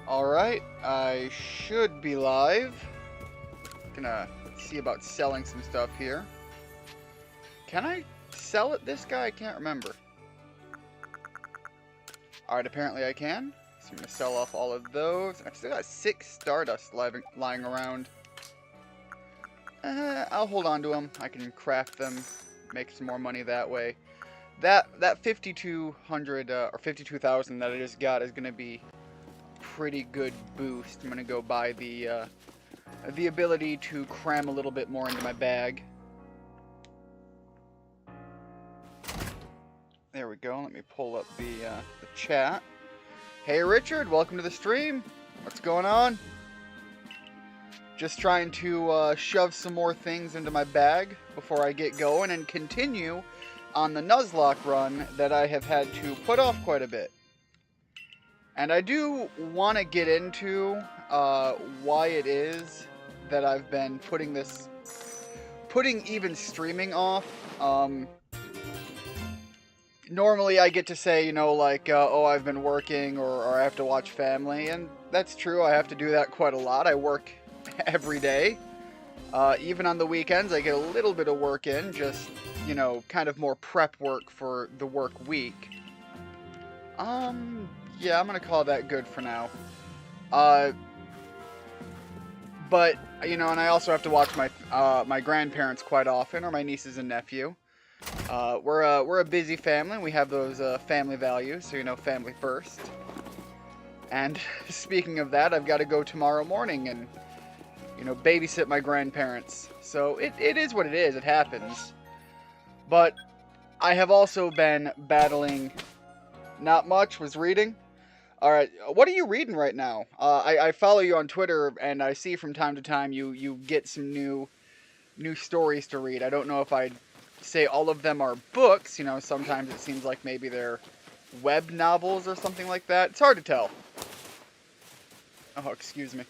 Alright, I should be live. Gonna see about selling some stuff here. Can I sell it this guy? I can't remember. Alright, apparently I can. So I'm gonna sell off all of those. I've still got 6 Stardust lying around. I'll hold on to them. I can craft them, make some more money that way. That 5,200 or 52,000 that I just got is gonna be pretty good boost. I'm gonna go buy the ability to cram a little bit more into my bag. There we go. Let me pull up the chat. Hey Richard, welcome to the stream. What's going on? Just trying to shove some more things into my bag before I get going and continue on the Nuzlocke run that I have had to put off quite a bit. And I do want to get into why it is that I've been putting even streaming off. Normally I get to say, you know, like, oh, I've been working or I have to watch family, and that's true. I have to do that quite a lot. I work every day. Even on the weekends, I get a little bit of work in, just, you know, kind of more prep work for the work week. Yeah, I'm gonna call that good for now. But, you know, and I also have to watch my grandparents quite often, or my nieces and nephew. We're a busy family. We have those family values, so, you know, family first. And speaking of that, I've got to go tomorrow morning and, you know, babysit my grandparents. So it is what it is. It happens. But I have also been battling. Not much. Was reading. All right. What are you reading right now? I follow you on Twitter, and I see from time to time you get some new stories to read. I don't know if I'd say all of them are books. You know, sometimes it seems like maybe they're web novels or something like that. It's hard to tell. Oh, excuse me.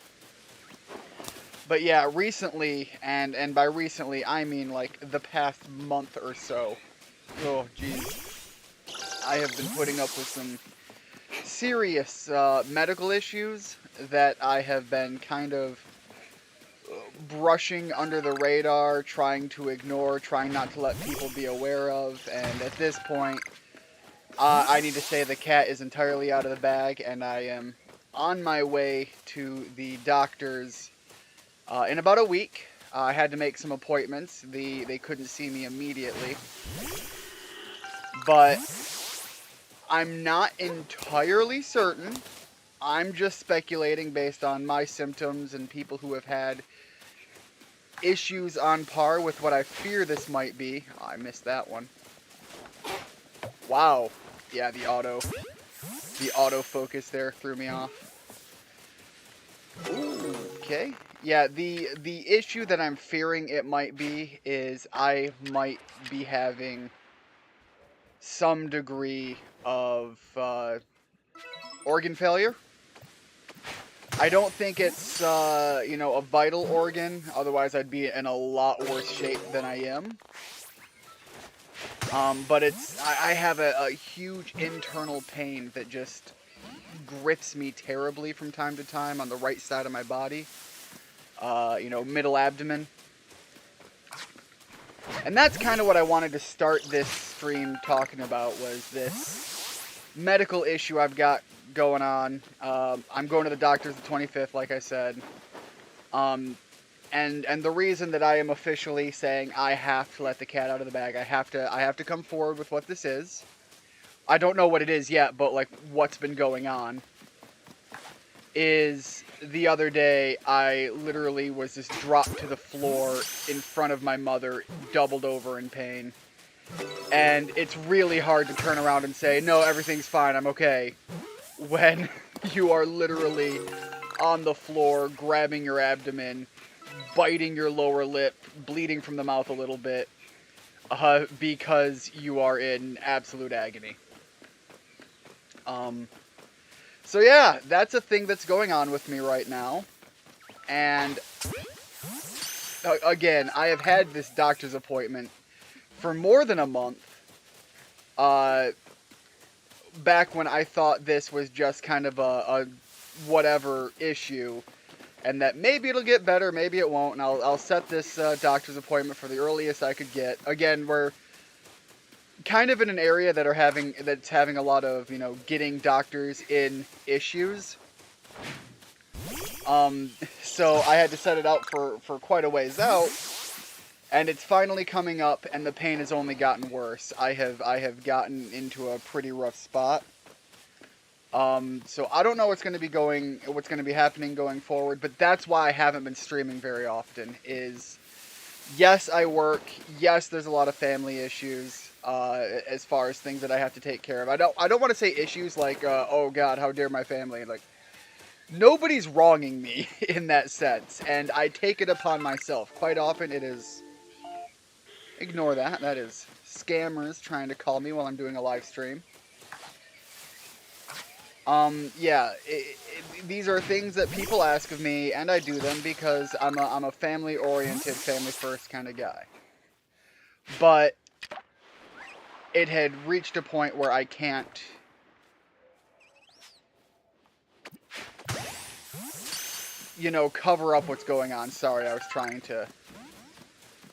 But yeah, recently, and by recently I mean like the past month or so. Oh, jeez. I have been putting up with some serious medical issues that I have been kind of brushing under the radar, trying to ignore, trying not to let people be aware of, and at this point, I need to say the cat is entirely out of the bag, and I am on my way to the doctor's in about a week. I had to make some appointments. They couldn't see me immediately, but I'm not entirely certain. I'm just speculating based on my symptoms and people who have had issues on par with what I fear this might be. Oh, I missed that one. Wow. Yeah, the autofocus there threw me off. Ooh, okay. Yeah, the issue that I'm fearing it might be is I might be having some degree of organ failure. I don't think it's, you know, a vital organ. Otherwise, I'd be in a lot worse shape than I am. But I have a huge internal pain that just grips me terribly from time to time on the right side of my body. You know, middle abdomen. And that's kind of what I wanted to start this stream talking about, was this medical issue I've got going on. I'm going to the doctor's the 25th, like I said. And the reason that I am officially saying I have to let the cat out of the bag, I have to come forward with what this is. I don't know what it is yet, but like what's been going on is the other day I literally was just dropped to the floor in front of my mother, doubled over in pain. And it's really hard to turn around and say, no, everything's fine, I'm okay, when you are literally on the floor, grabbing your abdomen, biting your lower lip, bleeding from the mouth a little bit, because you are in absolute agony. So yeah, that's a thing that's going on with me right now. And again, I have had this doctor's appointment for more than a month. Back when I thought this was just kind of a whatever issue, and that maybe it'll get better, maybe it won't, and I'll set this doctor's appointment for the earliest I could get. Again, we're kind of in an area that's having a lot of, you know, getting doctors in issues. So I had to set it out for quite a ways out, and it's finally coming up, and the pain has only gotten worse. I have gotten into a pretty rough spot. So I don't know what's going to be happening going forward, but that's why I haven't been streaming very often. Is yes, I work. Yes, there's a lot of family issues as far as things that I have to take care of. I don't want to say issues like oh God, how dare my family. Like, nobody's wronging me in that sense, and I take it upon myself. Quite often it is... Ignore that. That is scammers trying to call me while I'm doing a live stream. Yeah, these are things that people ask of me, and I do them because I'm a family-oriented, family-first kind of guy. But it had reached a point where I can't... you know, cover up what's going on. Sorry, I was trying to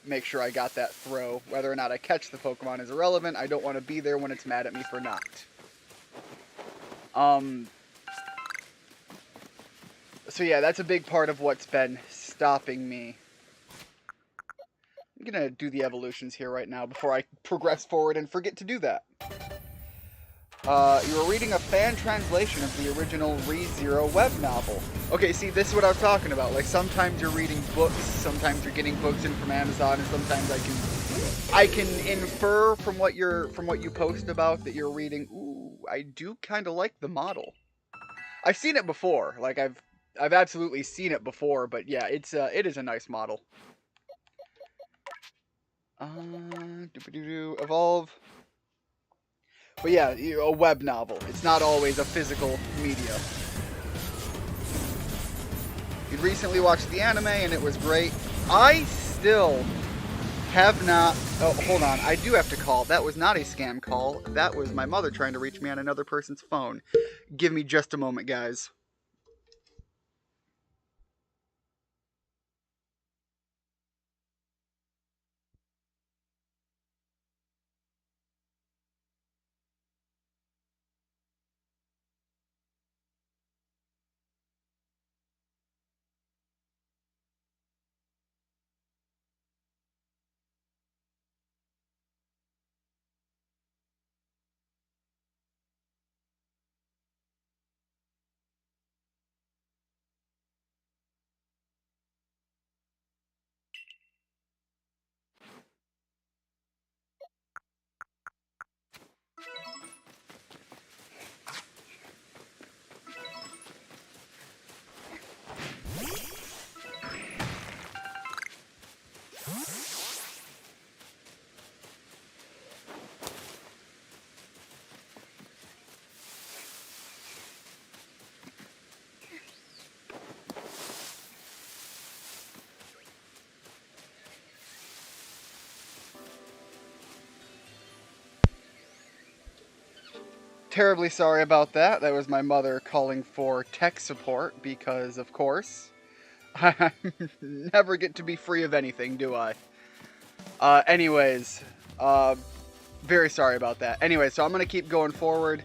make sure I got that throw. Whether or not I catch the Pokemon is irrelevant. I don't want to be there when it's mad at me for not. So yeah, that's a big part of what's been stopping me. I'm gonna do the evolutions here right now before I progress forward and forget to do that. You were reading a fan translation of the original ReZero web novel. Okay, see, this is what I was talking about. Like, sometimes you're reading books, sometimes you're getting books in from Amazon, and sometimes I can infer from what you post about that you're reading. Ooh, I do kind of like the model. I've seen it before. Like, I've absolutely seen it before, but yeah, it is a nice model. Evolve. But yeah, a web novel. It's not always a physical media. You recently watched the anime and it was great. I still have not... Oh, hold on. I do have to call. That was not a scam call. That was my mother trying to reach me on another person's phone. Give me just a moment, guys. Terribly sorry about that. That was my mother calling for tech support because, of course, I never get to be free of anything, do I? Anyways, very sorry about that. Anyway, so I'm going to keep going forward.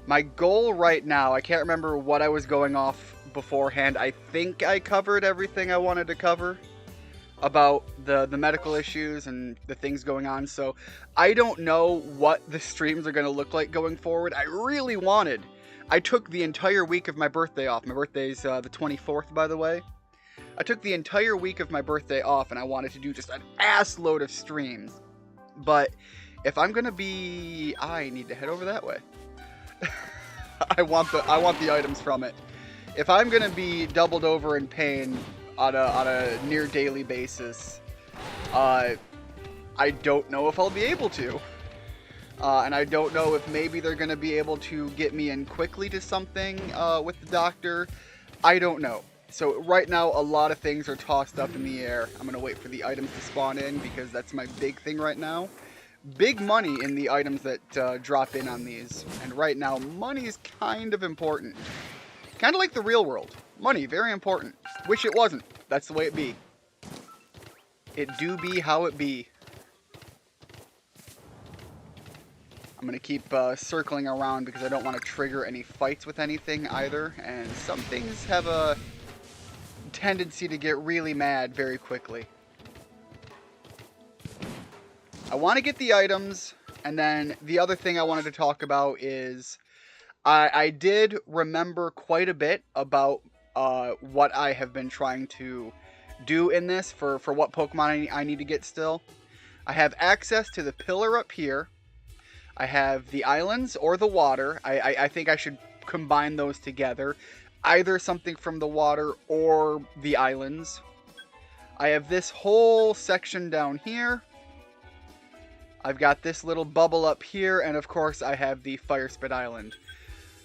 My goal right now, I can't remember what I was going off beforehand. I think I covered everything I wanted to cover about the medical issues and the things going on, so I don't know what the streams are going to look like going forward. I took the entire week of my birthday off. My birthday's the 24th, by the way. I took the entire week of my birthday off, and I wanted to do just an ass load of streams. But if I'm going to be... I need to head over that way. I want the items from it. If I'm going to be doubled over in pain on a near daily basis, I don't know if I'll be able to. And I don't know if maybe they're going to be able to get me in quickly to something with the doctor. I don't know. So right now, a lot of things are tossed up in the air. I'm going to wait for the items to spawn in because that's my big thing right now. Big money in the items that drop in on these. And right now, money is kind of important. Kind of like the real world. Money, very important. Wish it wasn't. That's the way it be. It do be how it be. I'm going to keep circling around because I don't want to trigger any fights with anything either. And some things have a tendency to get really mad very quickly. I want to get the items, and then the other thing I wanted to talk about is I did remember quite a bit about what I have been trying to do in this for what Pokemon I need to get still. I have access to the pillar up here. I have the islands or the water. I think I should combine those together. Either something from the water or the islands. I have this whole section down here. I've got this little bubble up here. And of course I have the Fire Spit Island.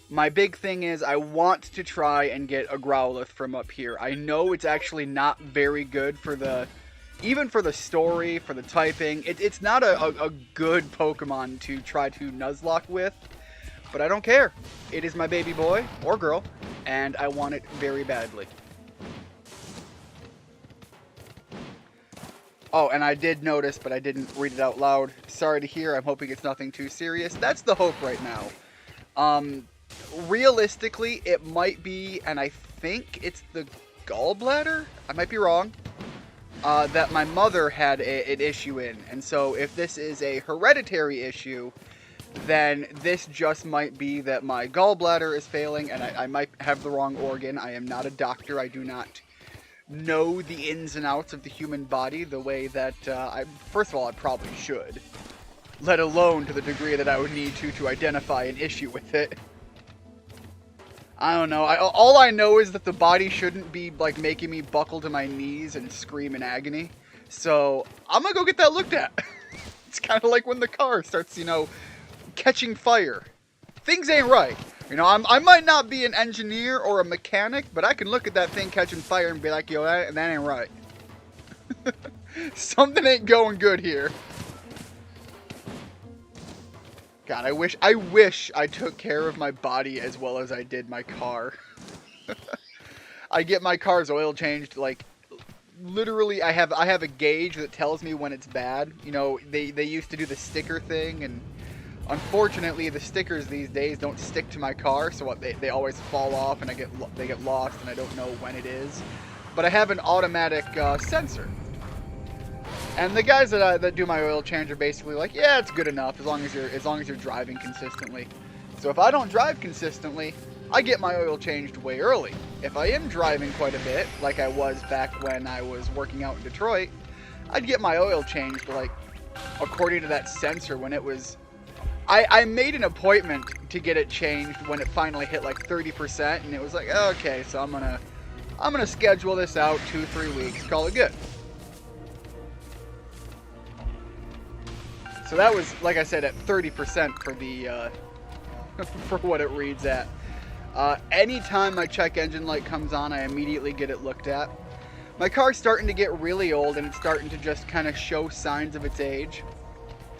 My big thing is I want to try and get a Growlithe from up here. I know it's actually not very good for the... Even for the story, for the typing, it's not a good Pokemon to try to Nuzlocke with, but I don't care. It is my baby boy, or girl, and I want it very badly. Oh, and I did notice, but I didn't read it out loud. Sorry to hear, I'm hoping it's nothing too serious. That's the hope right now. Realistically, it might be, and I think it's the gallbladder? I might be wrong. That my mother had an issue in. And so if this is a hereditary issue, then this just might be that my gallbladder is failing and I might have the wrong organ. I am not a doctor. I do not know the ins and outs of the human body the way that, first of all, I probably should. Let alone to the degree that I would need to identify an issue with it. I don't know. All I know is that the body shouldn't be, like, making me buckle to my knees and scream in agony. So, I'm gonna go get that looked at. It's kind of like when the car starts, you know, catching fire. Things ain't right. You know, I might not be an engineer or a mechanic, but I can look at that thing catching fire and be like, yo, that ain't right. Something ain't going good here. God, I wish I took care of my body as well as I did my car. I get my car's oil changed, like, literally, I have a gauge that tells me when it's bad. You know, they used to do the sticker thing, and unfortunately, the stickers these days don't stick to my car, so they always fall off, and they get lost, and I don't know when it is. But I have an automatic sensor. And the guys that do my oil change are basically like, yeah, it's good enough as long as you're driving consistently. So if I don't drive consistently, I get my oil changed way early. If I am driving quite a bit, like I was back when I was working out in Detroit, I'd get my oil changed, like, according to that sensor when it was... I made an appointment to get it changed when it finally hit like 30%, and it was like, okay, so I'm gonna schedule this out 2-3 weeks, call it good. So that was, like I said, at 30% for the, for what it reads at. Anytime my check engine light comes on, I immediately get it looked at. My car's starting to get really old, and it's starting to just kind of show signs of its age.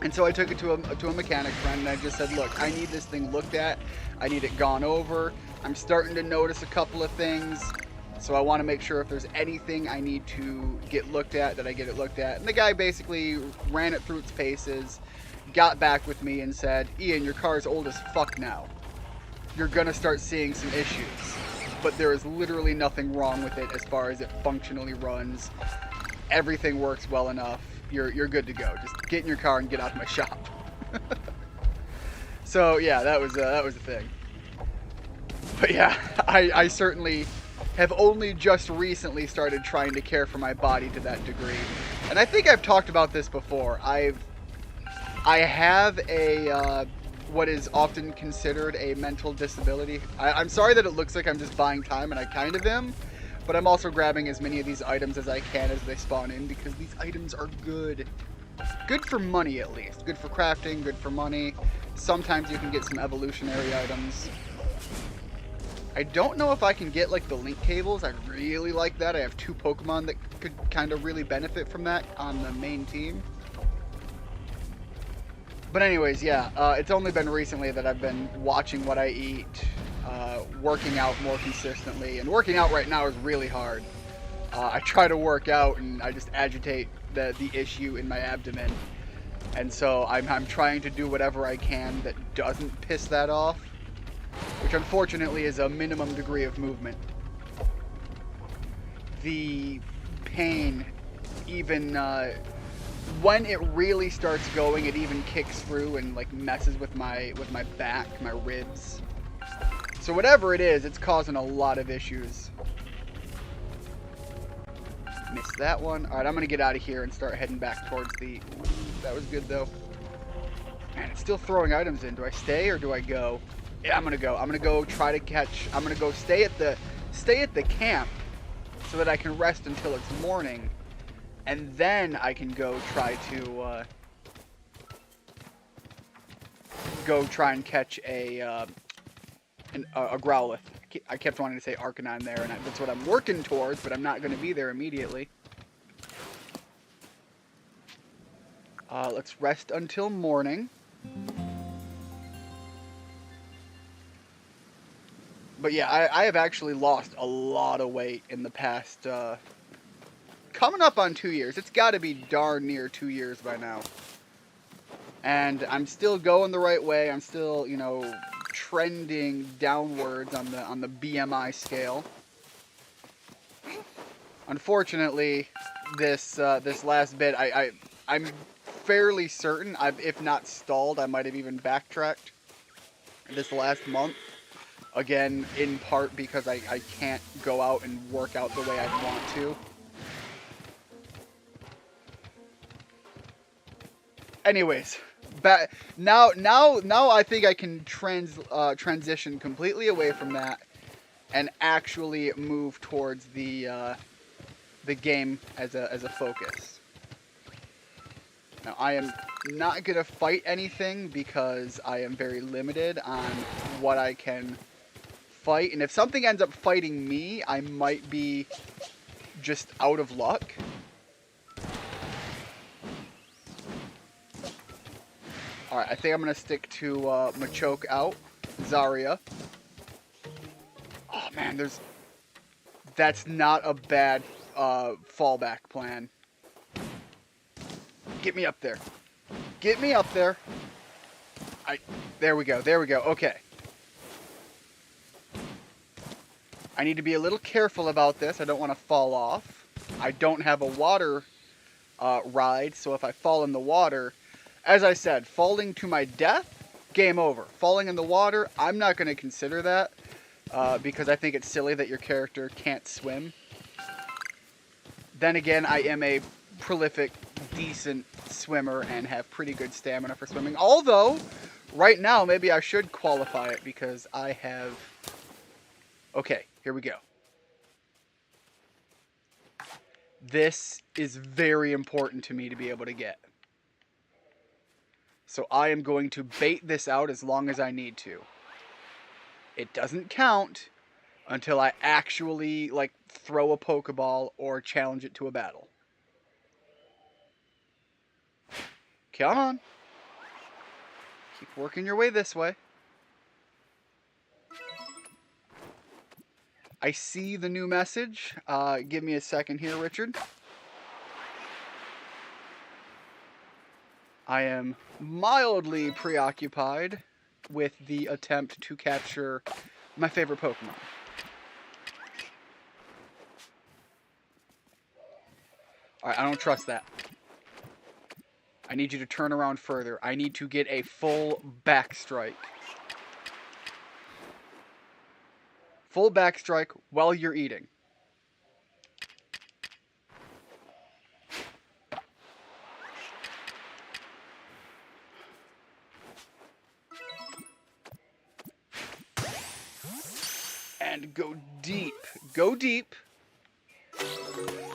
And so I took it to a mechanic friend, and I just said, look, I need this thing looked at. I need it gone over. I'm starting to notice a couple of things. So I want to make sure if there's anything I need to get looked at, that I get it looked at. And the guy basically ran it through its paces, got back with me and said, Ian, your car's old as fuck now. You're going to start seeing some issues. But there is literally nothing wrong with it as far as it functionally runs. Everything works well enough. You're good to go. Just get in your car and get out of my shop. So yeah, that was the thing. But yeah, I certainly have only just recently started trying to care for my body to that degree. And I think I've talked about this before. I have a what is often considered a mental disability. I'm sorry that it looks like I'm just buying time, and I kind of am. But I'm also grabbing as many of these items as I can as they spawn in, because these items are good. Good for money, at least. Good for crafting, good for money. Sometimes you can get some evolutionary items. I don't know if I can get, like, the link cables. I really like that. I have 2 Pokemon that could kind of really benefit from that on the main team. But anyways, yeah, it's only been recently that I've been watching what I eat, working out more consistently. And working out right now is really hard. I try to work out and I just agitate the issue in my abdomen. And so I'm trying to do whatever I can that doesn't piss that off, which unfortunately is a minimum degree of movement. The pain, even when it really starts going, it even kicks through and like messes with my back, my ribs. So whatever it is, it's causing a lot of issues. Missed that one. Alright, I'm going to get out of here and start heading back towards the... Ooh, that was good, though. Man, it's still throwing items in. Do I stay or do I go? Yeah, I'm going to go. I'm going to go try to catch... I'm going to go stay at the camp so that I can rest until it's morning. And then I can go try to... go try and catch a Growlithe. I kept wanting to say Arcanine there, and that's what I'm working towards, but I'm not going to be there immediately. Let's rest until morning. But yeah, I have actually lost a lot of weight in the past, coming up on 2 years. It's got to be darn near 2 years by now. And I'm still going the right way. I'm still, you know, trending downwards on the BMI scale. Unfortunately, this last bit, I'm fairly certain, if not stalled, I might have even backtracked this last month. Again, in part because I can't go out and work out the way I want to. Anyways, now I think I can transition completely away from that and actually move towards the game as a focus. Now I am not gonna fight anything because I am very limited on what I can fight, and if something ends up fighting me, I might be just out of luck. Alright, I think I'm going to stick to Machoke out. Zarya. Oh man, that's not a bad fallback plan. Get me up there. Get me up there. There we go, okay. I need to be a little careful about this. I don't want to fall off. I don't have a water ride, so if I fall in the water... As I said, falling to my death, game over. Falling in the water, I'm not going to consider that because I think it's silly that your character can't swim. Then again, I am a prolific, decent swimmer and have pretty good stamina for swimming. Although, right now, maybe I should qualify it because I have... Okay, here we go. This is very important to me to be able to get. So I am going to bait this out as long as I need to. It doesn't count until I actually, like, throw a Pokeball or challenge it to a battle. Come on. Keep working your way this way. I see the new message. Give me a second here, Richard. I am mildly preoccupied with the attempt to capture my favorite Pokemon. Alright, I don't trust that. I need you to turn around further. I need to get a full back strike. Full back strike while you're eating. And go deep. Go deep.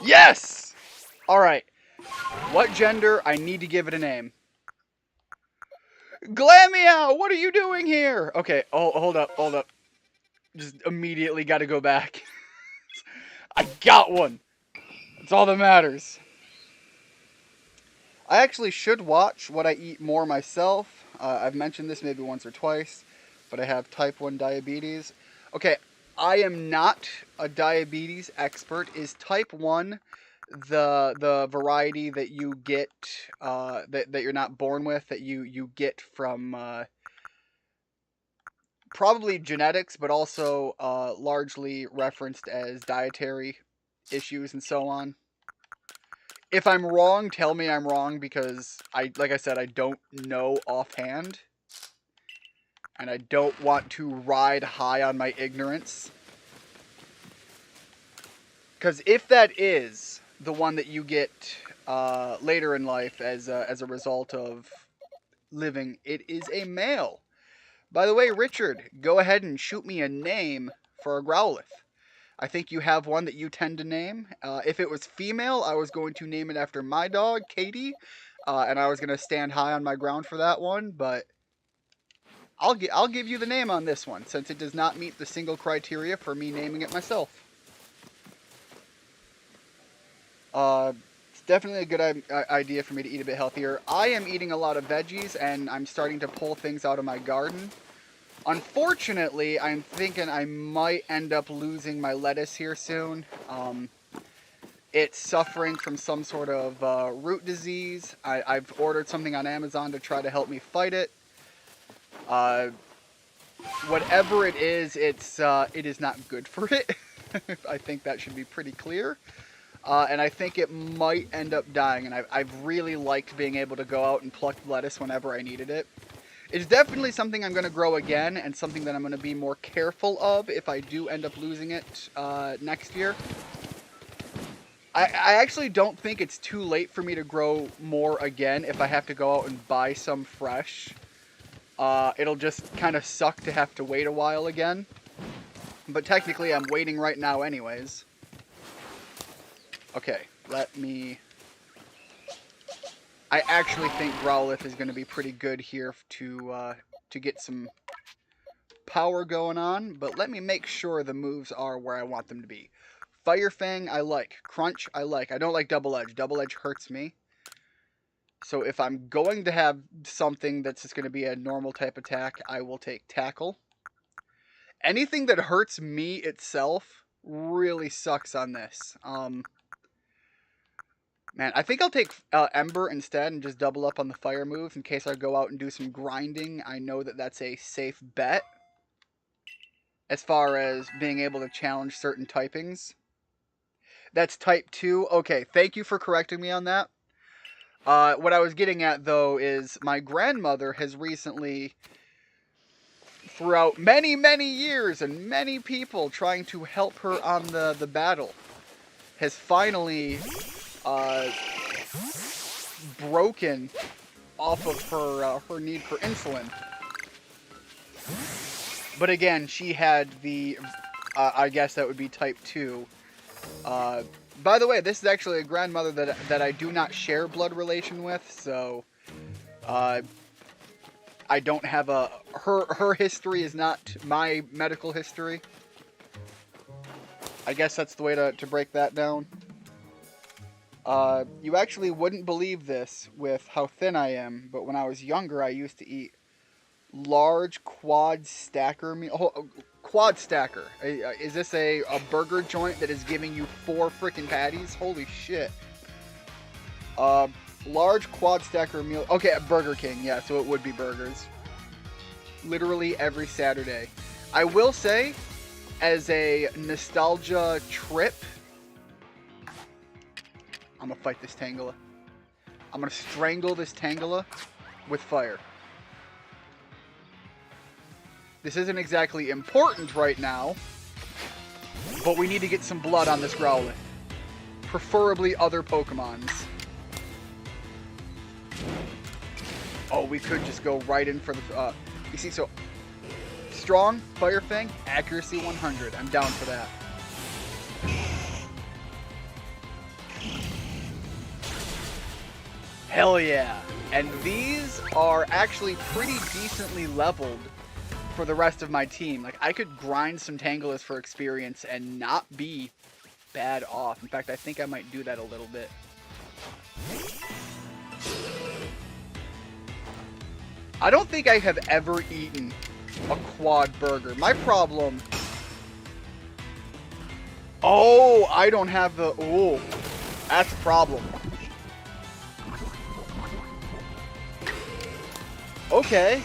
Yes! Alright. What gender? I need to give it a name. Glameow! What are you doing here? Okay, hold up. Just immediately got to go back. I got one. That's all that matters. I actually should watch what I eat more myself. I've mentioned this maybe once or twice, but I have type 1 diabetes. Okay, I am not a diabetes expert. Is type 1 the variety that you get that you're not born with, that you get from probably genetics, but also largely referenced as dietary issues and so on? If I'm wrong, tell me I'm wrong, because like I said, I don't know offhand, and I don't want to ride high on my ignorance. Because if that is the one that you get later in life as a result of living, it is a male. By the way, Richard, go ahead and shoot me a name for a Growlithe. I think you have one that you tend to name. If it was female, I was going to name it after my dog, Katie, and I was going to stand high on my ground for that one. But I'll give you the name on this one, since it does not meet the single criteria for me naming it myself. It's definitely a good idea for me to eat a bit healthier. I am eating a lot of veggies, and I'm starting to pull things out of my garden. Unfortunately, I'm thinking I might end up losing my lettuce here soon. It's suffering from some sort of root disease. I've ordered something on Amazon to try to help me fight it. Whatever it is not good for it. I think that should be pretty clear. And I think it might end up dying. And I've really liked being able to go out and pluck lettuce whenever I needed it. It's definitely something I'm going to grow again, and something that I'm going to be more careful of if I do end up losing it next year. I actually don't think it's too late for me to grow more again if I have to go out and buy some fresh. It'll just kind of suck to have to wait a while again. But technically I'm waiting right now anyways. Okay, let me... I actually think Growlithe is going to be pretty good here to get some power going on, but let me make sure the moves are where I want them to be. Fire Fang, I like. Crunch, I like. I don't like Double Edge. Double Edge hurts me. So if I'm going to have something that's just going to be a normal type attack, I will take Tackle. Anything that hurts me itself really sucks on this. Man, I think I'll take Ember instead and just double up on the fire move in case I go out and do some grinding. I know that that's a safe bet as far as being able to challenge certain typings. That's type 2. Okay, thank you for correcting me on that. What I was getting at, though, is my grandmother has recently, throughout many, many years and many people trying to help her on the battle, has finally... broken off of her need for insulin. But again, she had the, I guess that would be type 2. By the way, this is actually a grandmother that I do not share blood relation with, so I don't have her history is not my medical history. I guess that's the way to break that down. You actually wouldn't believe this with how thin I am, but when I was younger, I used to eat large quad stacker meal. Oh, quad stacker. Is this a burger joint that is giving you 4 freaking patties? Holy shit. Large quad stacker meal. Okay, at Burger King, yeah, so it would be burgers. Literally every Saturday. I will say, as a nostalgia trip, I'm gonna fight this Tangela. I'm gonna strangle this Tangela with fire. This isn't exactly important right now, but we need to get some blood on this Growlithe. Preferably other Pokemons. Oh, we could just go right in for the... you see, so... Strong, Fire Fang, accuracy 100. I'm down for that. Hell yeah. And these are actually pretty decently leveled for the rest of my team. Like, I could grind some Tangelas for experience and not be bad off. In fact, I think I might do that a little bit. I don't think I have ever eaten a quad burger. My problem Oh, I don't have the... Oh, that's a problem. Okay.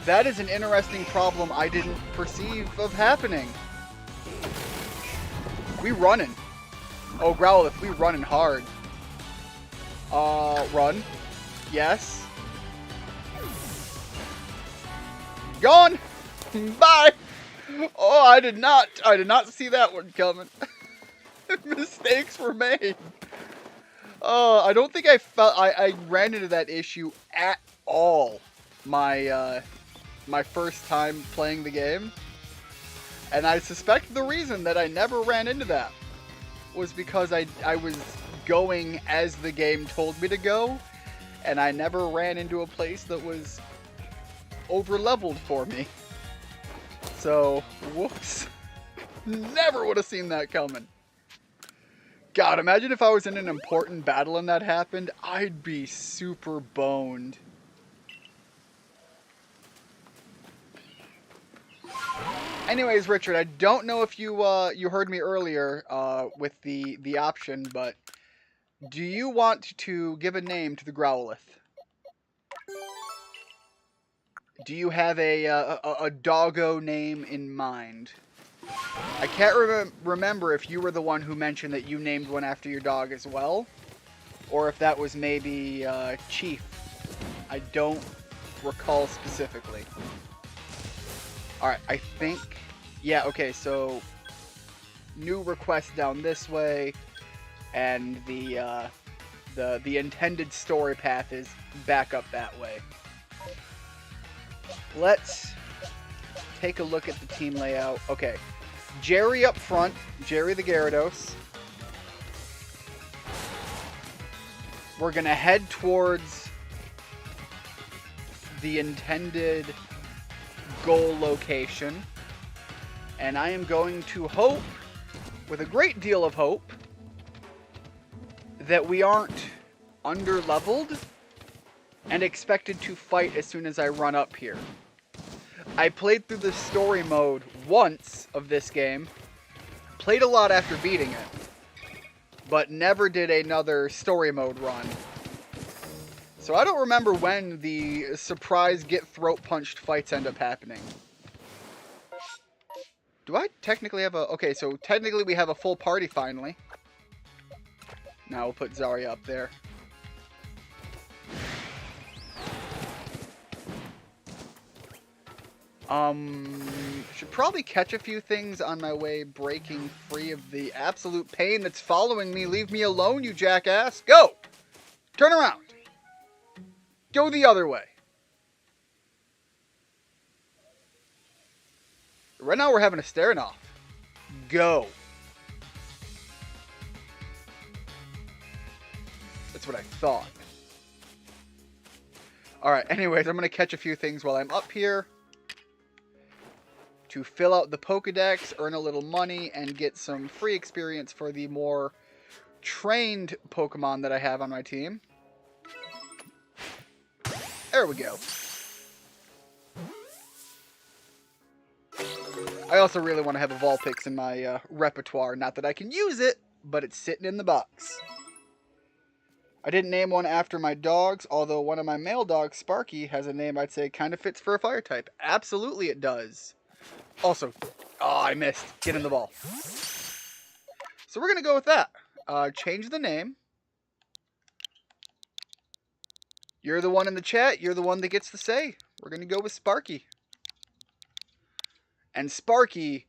That is an interesting problem I didn't perceive of happening. We running. Oh, Growlithe, we running hard. Run. Yes. Gone! Bye! Oh, I did not see that one coming. Mistakes were made. I don't think I ran into that issue at all my first time playing the game. And I suspect the reason that I never ran into that was because I was going as the game told me to go, and I never ran into a place that was over-leveled for me. So, whoops. Never would have seen that coming. God, imagine if I was in an important battle and that happened. I'd be super boned. Anyways, Richard, I don't know if you you heard me earlier with the option, but do you want to give a name to the Growlithe? Do you have a doggo name in mind? I can't remember if you were the one who mentioned that you named one after your dog as well, or if that was maybe Chief. I don't recall specifically. Alright, I think... Yeah, okay, so... New request down this way, and the intended story path is back up that way. Let's take a look at the team layout. Okay, Jerry up front, Jerry the Gyarados. We're gonna head towards the intended goal location, and I am going to hope, with a great deal of hope, that we aren't under-leveled and expected to fight as soon as I run up here. I played through the story mode once of this game, played a lot after beating it, but never did another story mode run. So I don't remember when the surprise get throat punched fights end up happening. Do I technically have a... Okay, so technically we have a full party finally. Now we'll put Zarya up there. Should probably catch a few things on my way, breaking free of the absolute pain that's following me. Leave me alone, you jackass. Go! Turn around. Go the other way. Right now we're having a stare-off. Go. That's what I thought. Alright, anyways, I'm going to catch a few things while I'm up here to fill out the Pokedex, earn a little money, and get some free experience for the more trained Pokemon that I have on my team. There we go. I also really want to have a Vulpix in my repertoire. Not that I can use it, but it's sitting in the box. I didn't name one after my dogs, although one of my male dogs, Sparky, has a name I'd say kind of fits for a fire type. Absolutely it does. Also, oh, I missed. Get in the ball. So we're going to go with that. Change the name. You're the one in the chat. You're the one that gets to say. We're going to go with Sparky. And Sparky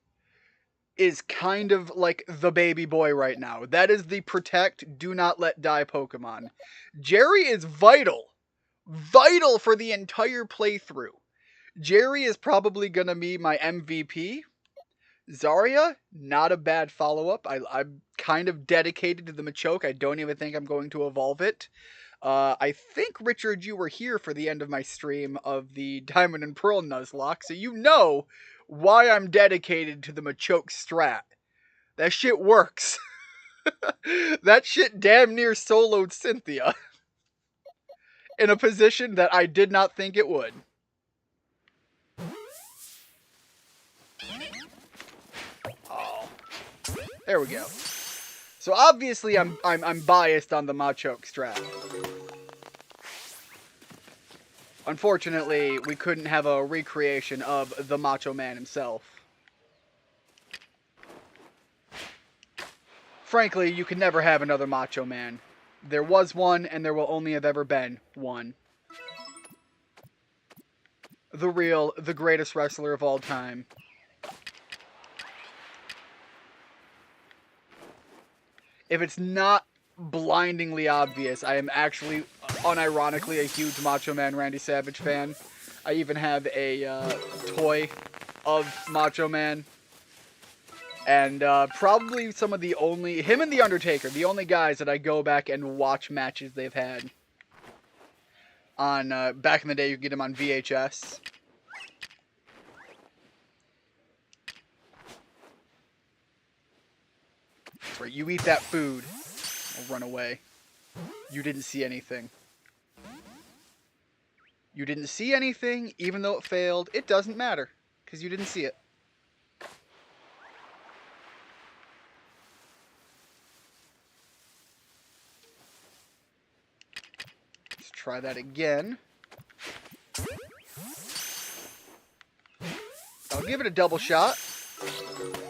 is kind of like the baby boy right now. That is the protect, do not let die Pokemon. Jerry is vital. Vital for the entire playthrough. Jerry is probably going to be my MVP. Zarya, not a bad follow-up. I'm kind of dedicated to the Machoke. I don't even think I'm going to evolve it. I think, Richard, you were here for the end of my stream of the Diamond and Pearl Nuzlocke, so you know why I'm dedicated to the Machoke strat. That shit works. That shit damn near soloed Cynthia. In a position that I did not think it would. Oh. There we go. So obviously I'm biased on the Machoke strat. Unfortunately, we couldn't have a recreation of the Macho Man himself. Frankly, you can never have another Macho Man. There was one, and there will only have ever been one. The greatest wrestler of all time. If it's not blindingly obvious, I am actually, unironically, a huge Macho Man Randy Savage fan. I even have a toy of Macho Man. And probably some of the only, him and The Undertaker, the only guys that I go back and watch matches they've had. On, back in the day, you could get them on VHS. That's right, you eat that food. I'll run away. You didn't see anything. You didn't see anything, even though it failed. It doesn't matter, because you didn't see it. Let's try that again. I'll give it a double shot.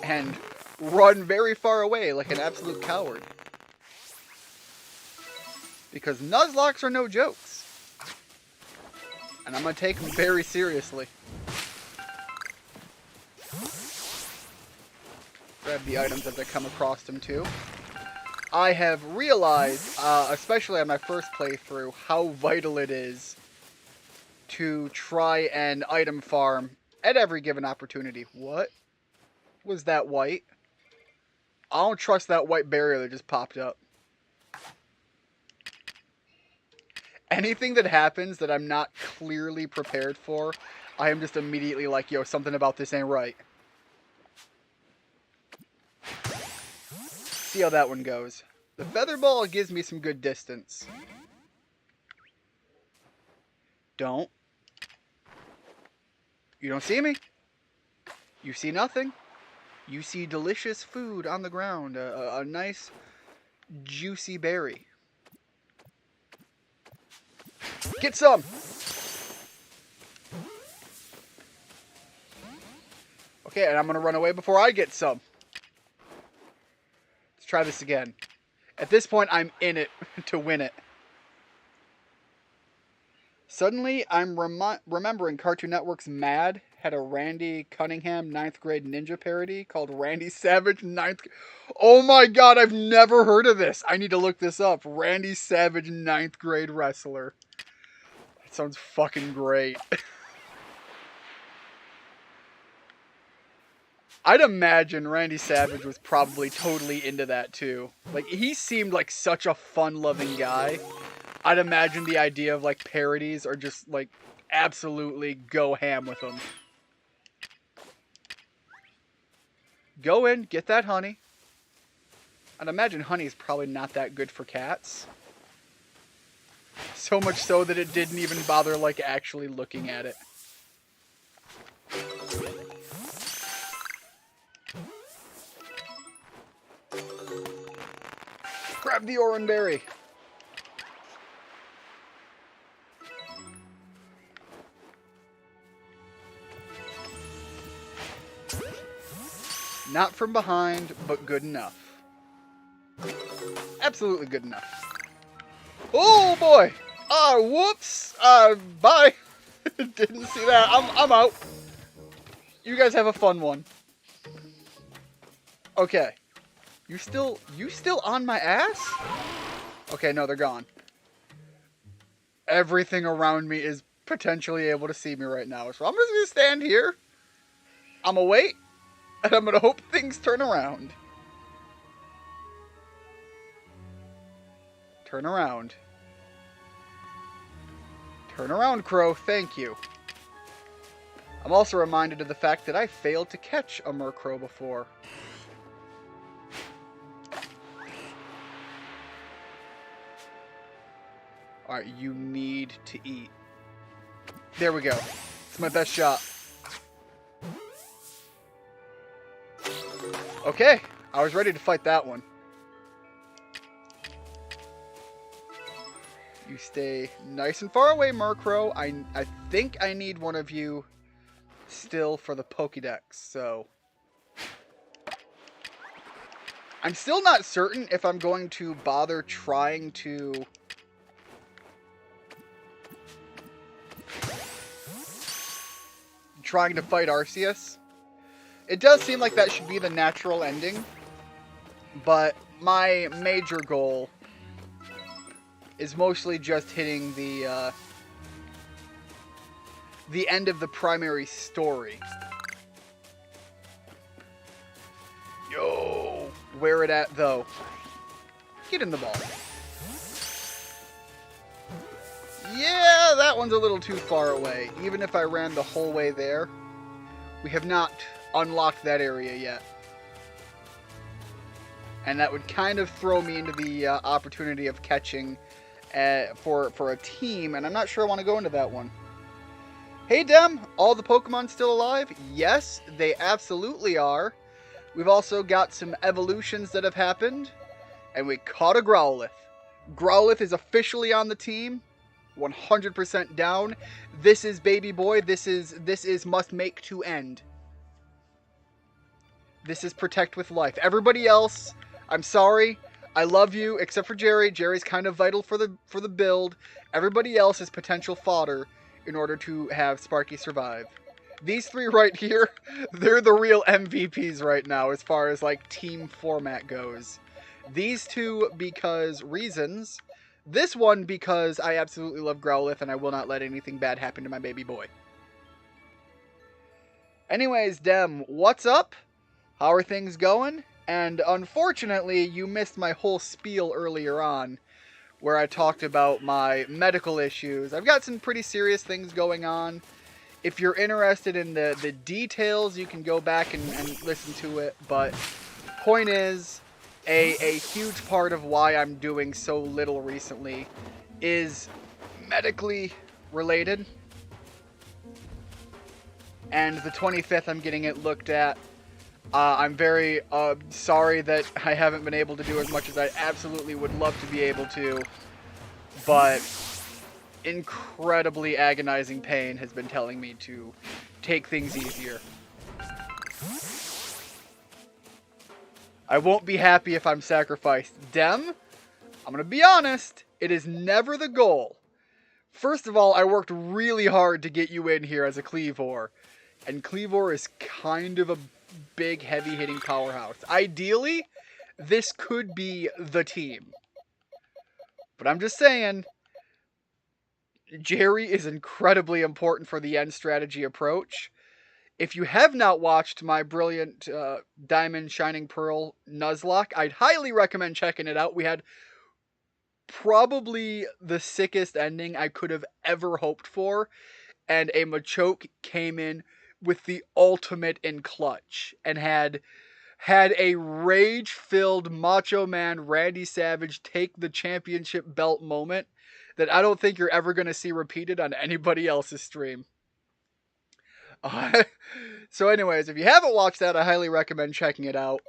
And run very far away like an absolute coward. Because Nuzlocks are no jokes. And I'm going to take them very seriously. Grab the items as I come across them too. I have realized, especially on my first playthrough, how vital it is to try and item farm at every given opportunity. What was that white? I don't trust that white barrier that just popped up. Anything that happens that I'm not clearly prepared for, I am just immediately like, yo, something about this ain't right. See how that one goes. The feather ball gives me some good distance. Don't. You don't see me? You see nothing? You see delicious food on the ground. A nice, juicy berry. Get some! Okay, and I'm going to run away before I get some. Let's try this again. At this point, I'm in it to win it. Suddenly, I'm remembering Cartoon Network's Mad had a Randy Cunningham 9th grade ninja parody called Randy Savage 9th... Oh my god, I've never heard of this. I need to look this up. Randy Savage 9th grade wrestler. That sounds fucking great. I'd imagine Randy Savage was probably totally into that too. Like, he seemed like such a fun-loving guy. I'd imagine the idea of, like, parodies are just, like, absolutely go ham with them. Go in, get that honey. I'd imagine honey is probably not that good for cats. So much so that it didn't even bother, like, actually looking at it. Grab the orange berry. Not from behind, but good enough. Absolutely good enough. Oh boy! Whoops! Bye! Didn't see that. I'm out. You guys have a fun one. Okay. You still on my ass? Okay, no, they're gone. Everything around me is potentially able to see me right now. So I'm just gonna stand here. I'm gonna wait. And I'm gonna hope things turn around. Turn around. Turn around, Crow. Thank you. I'm also reminded of the fact that I failed to catch a Murkrow before. Alright, you need to eat. There we go. It's my best shot. Okay, I was ready to fight that one. You stay nice and far away, Murkrow. I think I need one of you still for the Pokédex, so... I'm still not certain if I'm going to bother trying to... fight Arceus. It does seem like that should be the natural ending, but my major goal is mostly just hitting the end of the primary story. Yo, where it at though? Get in the ball. Yeah, that one's a little too far away. Even if I ran the whole way there, we have not unlocked that area yet. And that would kind of throw me into the opportunity of catching for a team, and I'm not sure I want to go into that one. Hey Dem, all the Pokemon still alive? Yes, they absolutely are. We've also got some evolutions that have happened, and we caught a Growlithe. Growlithe is officially on the team, 100% down. This is baby boy. This is must make to end. This is protect with life. Everybody else, I'm sorry. I love you, except for Jerry. Jerry's kind of vital for the build. Everybody else is potential fodder in order to have Sparky survive. These three right here, they're the real MVPs right now as far as like team format goes. These two because reasons. This one because I absolutely love Growlithe and I will not let anything bad happen to my baby boy. Anyways, Dem, what's up? How are things going? And unfortunately, you missed my whole spiel earlier on where I talked about my medical issues. I've got some pretty serious things going on. If you're interested in the details, you can go back and listen to it. But point is, a huge part of why I'm doing so little recently is medically related. And the 25th, I'm getting it looked at. I'm very sorry that I haven't been able to do as much as I absolutely would love to be able to. But incredibly agonizing pain has been telling me to take things easier. I won't be happy if I'm sacrificed. Dem, I'm going to be honest, it is never the goal. First of all, I worked really hard to get you in here as a Kleavor. And Kleavor is kind of a big, heavy-hitting powerhouse. Ideally, this could be the team. But I'm just saying, Jerry is incredibly important for the end strategy approach. If you have not watched my brilliant Diamond Shining Pearl Nuzlocke, I'd highly recommend checking it out. We had probably the sickest ending I could have ever hoped for, and a Machoke came in with the ultimate in clutch and had a rage-filled Macho Man Randy Savage take the championship belt moment that I don't think you're ever going to see repeated on anybody else's stream. So anyways, if you haven't watched that, I highly recommend checking it out.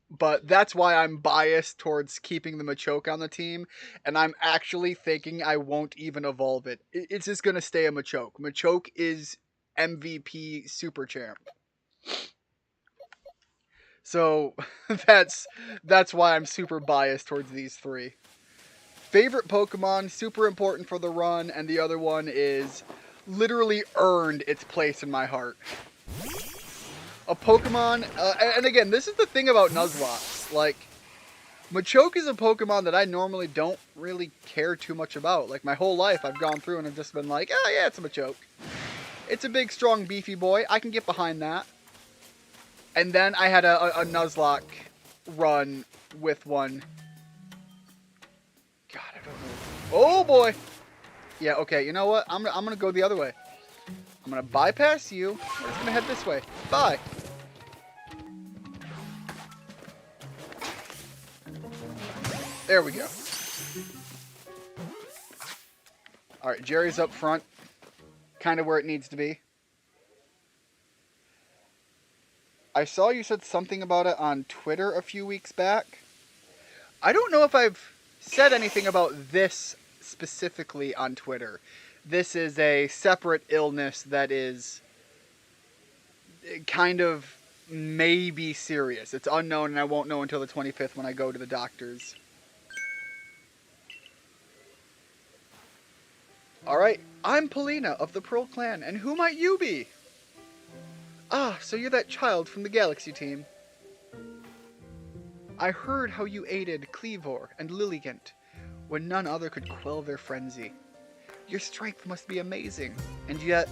But that's why I'm biased towards keeping the Machoke on the team, and I'm actually thinking I won't even evolve it. It's just going to stay a Machoke. Machoke is MVP Super Champ. So that's why I'm super biased towards these three. Favorite Pokemon, super important for the run, and the other one is literally earned its place in my heart. A Pokemon, and again, this is the thing about Nuzlocke. Like, Machoke is a Pokemon that I normally don't really care too much about. Like, my whole life I've gone through and I've just been like, oh yeah, it's a Machoke. It's a big, strong, beefy boy. I can get behind that. And then I had a Nuzlocke run with one. God, I don't know. Oh boy! Yeah, okay, you know what? I'm gonna go the other way. I'm gonna bypass you. We're just gonna head this way. Bye! There we go. Alright, Jerry's up front. Kind of where it needs to be. I saw you said something about it on Twitter a few weeks back. I don't know if I've said anything about this specifically on Twitter. This is a separate illness that is kind of maybe serious. It's unknown, and I won't know until the 25th when I go to the doctors. Alright, I'm Polina of the Pearl Clan, and who might you be? Ah, so you're that child from the Galaxy team. I heard how you aided Cleavor and Lilligant when none other could quell their frenzy. Your strength must be amazing, and yet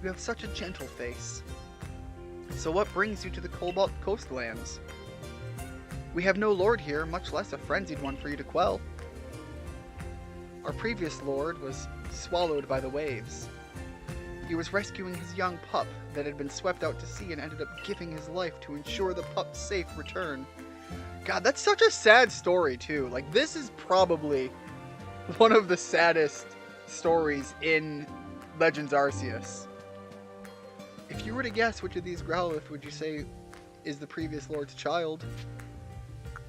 you have such a gentle face. So what brings you to the Cobalt Coastlands? We have no lord here, much less a frenzied one for you to quell. Our previous lord was swallowed by the waves. He was rescuing his young pup that had been swept out to sea and ended up giving his life to ensure the pup's safe return. God, that's such a sad story, too. Like, this is probably one of the saddest stories in Legends Arceus. If you were to guess which of these Growlithe would you say is the previous lord's child,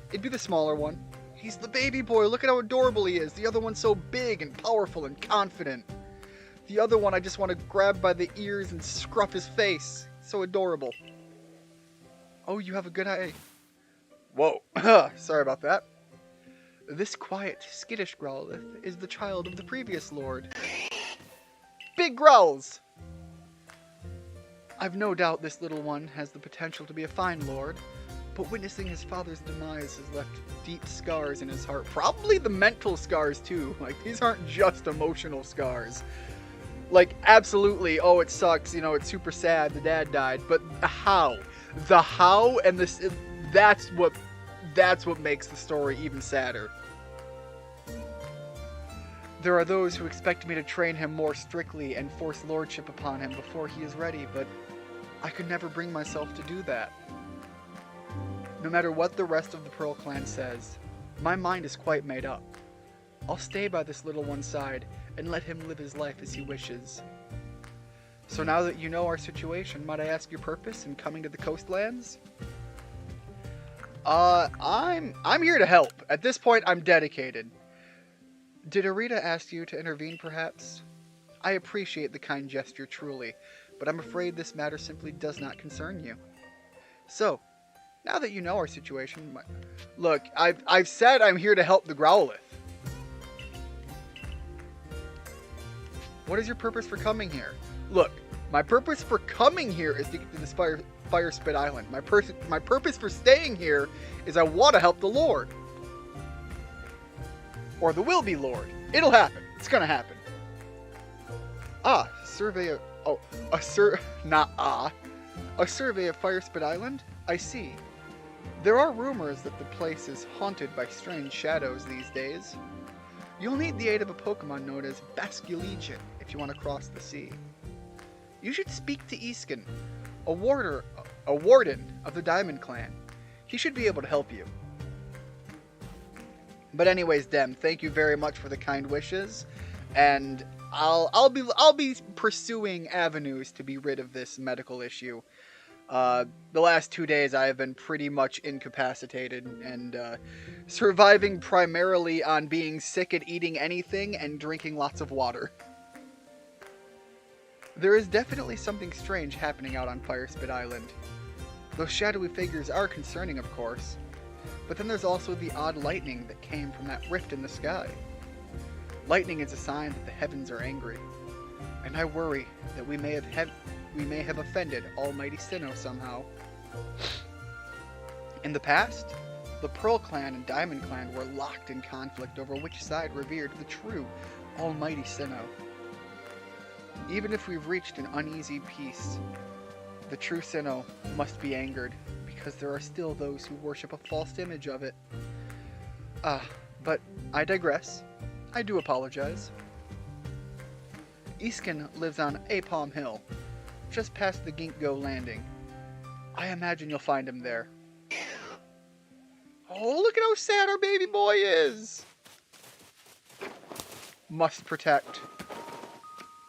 it'd be the smaller one. He's the baby boy. Look at how adorable he is. The other one's so big and powerful and confident. The other one I just want to grab by the ears and scruff his face. So adorable. Oh, you have a good eye. Whoa. Sorry about that. This quiet, skittish Growlithe is the child of the previous lord. Big growls! I've no doubt this little one has the potential to be a fine lord, but witnessing his father's demise has left deep scars in his heart. Probably the mental scars, too. Like, these aren't just emotional scars. Like, absolutely, oh, it sucks, you know, it's super sad, the dad died, but the how. The how and this, that's what makes the story even sadder. There are those who expect me to train him more strictly and force lordship upon him before he is ready, but I could never bring myself to do that. No matter what the rest of the Pearl Clan says, my mind is quite made up. I'll stay by this little one's side and let him live his life as he wishes. So now that you know our situation, might I ask your purpose in coming to the coastlands? I'm here to help. At this point, I'm dedicated. Did Arita ask you to intervene, perhaps? I appreciate the kind gesture, truly, but I'm afraid this matter simply does not concern you. So, now that you know our situation, look, I've said I'm here to help the Growlithe. What is your purpose for coming here? Look, my purpose for coming here is to get to this Fire Spit Island. My purpose for staying here is I want to help the Lord. Or the will-be Lord. It'll happen. It's gonna happen. A survey of Fire Spit Island? I see. There are rumors that the place is haunted by strange shadows these days. You'll need the aid of a Pokemon known as Basculegion if you want to cross the sea. You should speak to Iskin, a warden of the Diamond Clan. He should be able to help you. But anyways, Dem, thank you very much for the kind wishes, and I'll be pursuing avenues to be rid of this medical issue. The last 2 days I have been pretty much incapacitated and surviving primarily on being sick at eating anything and drinking lots of water. There is definitely something strange happening out on Fire Spit Island. Those shadowy figures are concerning, of course, but then there's also the odd lightning that came from that rift in the sky. Lightning is a sign that the heavens are angry, and I worry that we may have offended Almighty Sinnoh somehow. In the past, the Pearl Clan and Diamond Clan were locked in conflict over which side revered the true Almighty Sinnoh. Even if we've reached an uneasy peace, the true Sinnoh must be angered, because there are still those who worship a false image of it. But I digress. I do apologize. Iskin lives on Apalm Hill, just past the Ginkgo landing. I imagine you'll find him there. Oh, look at how sad our baby boy is! Must protect.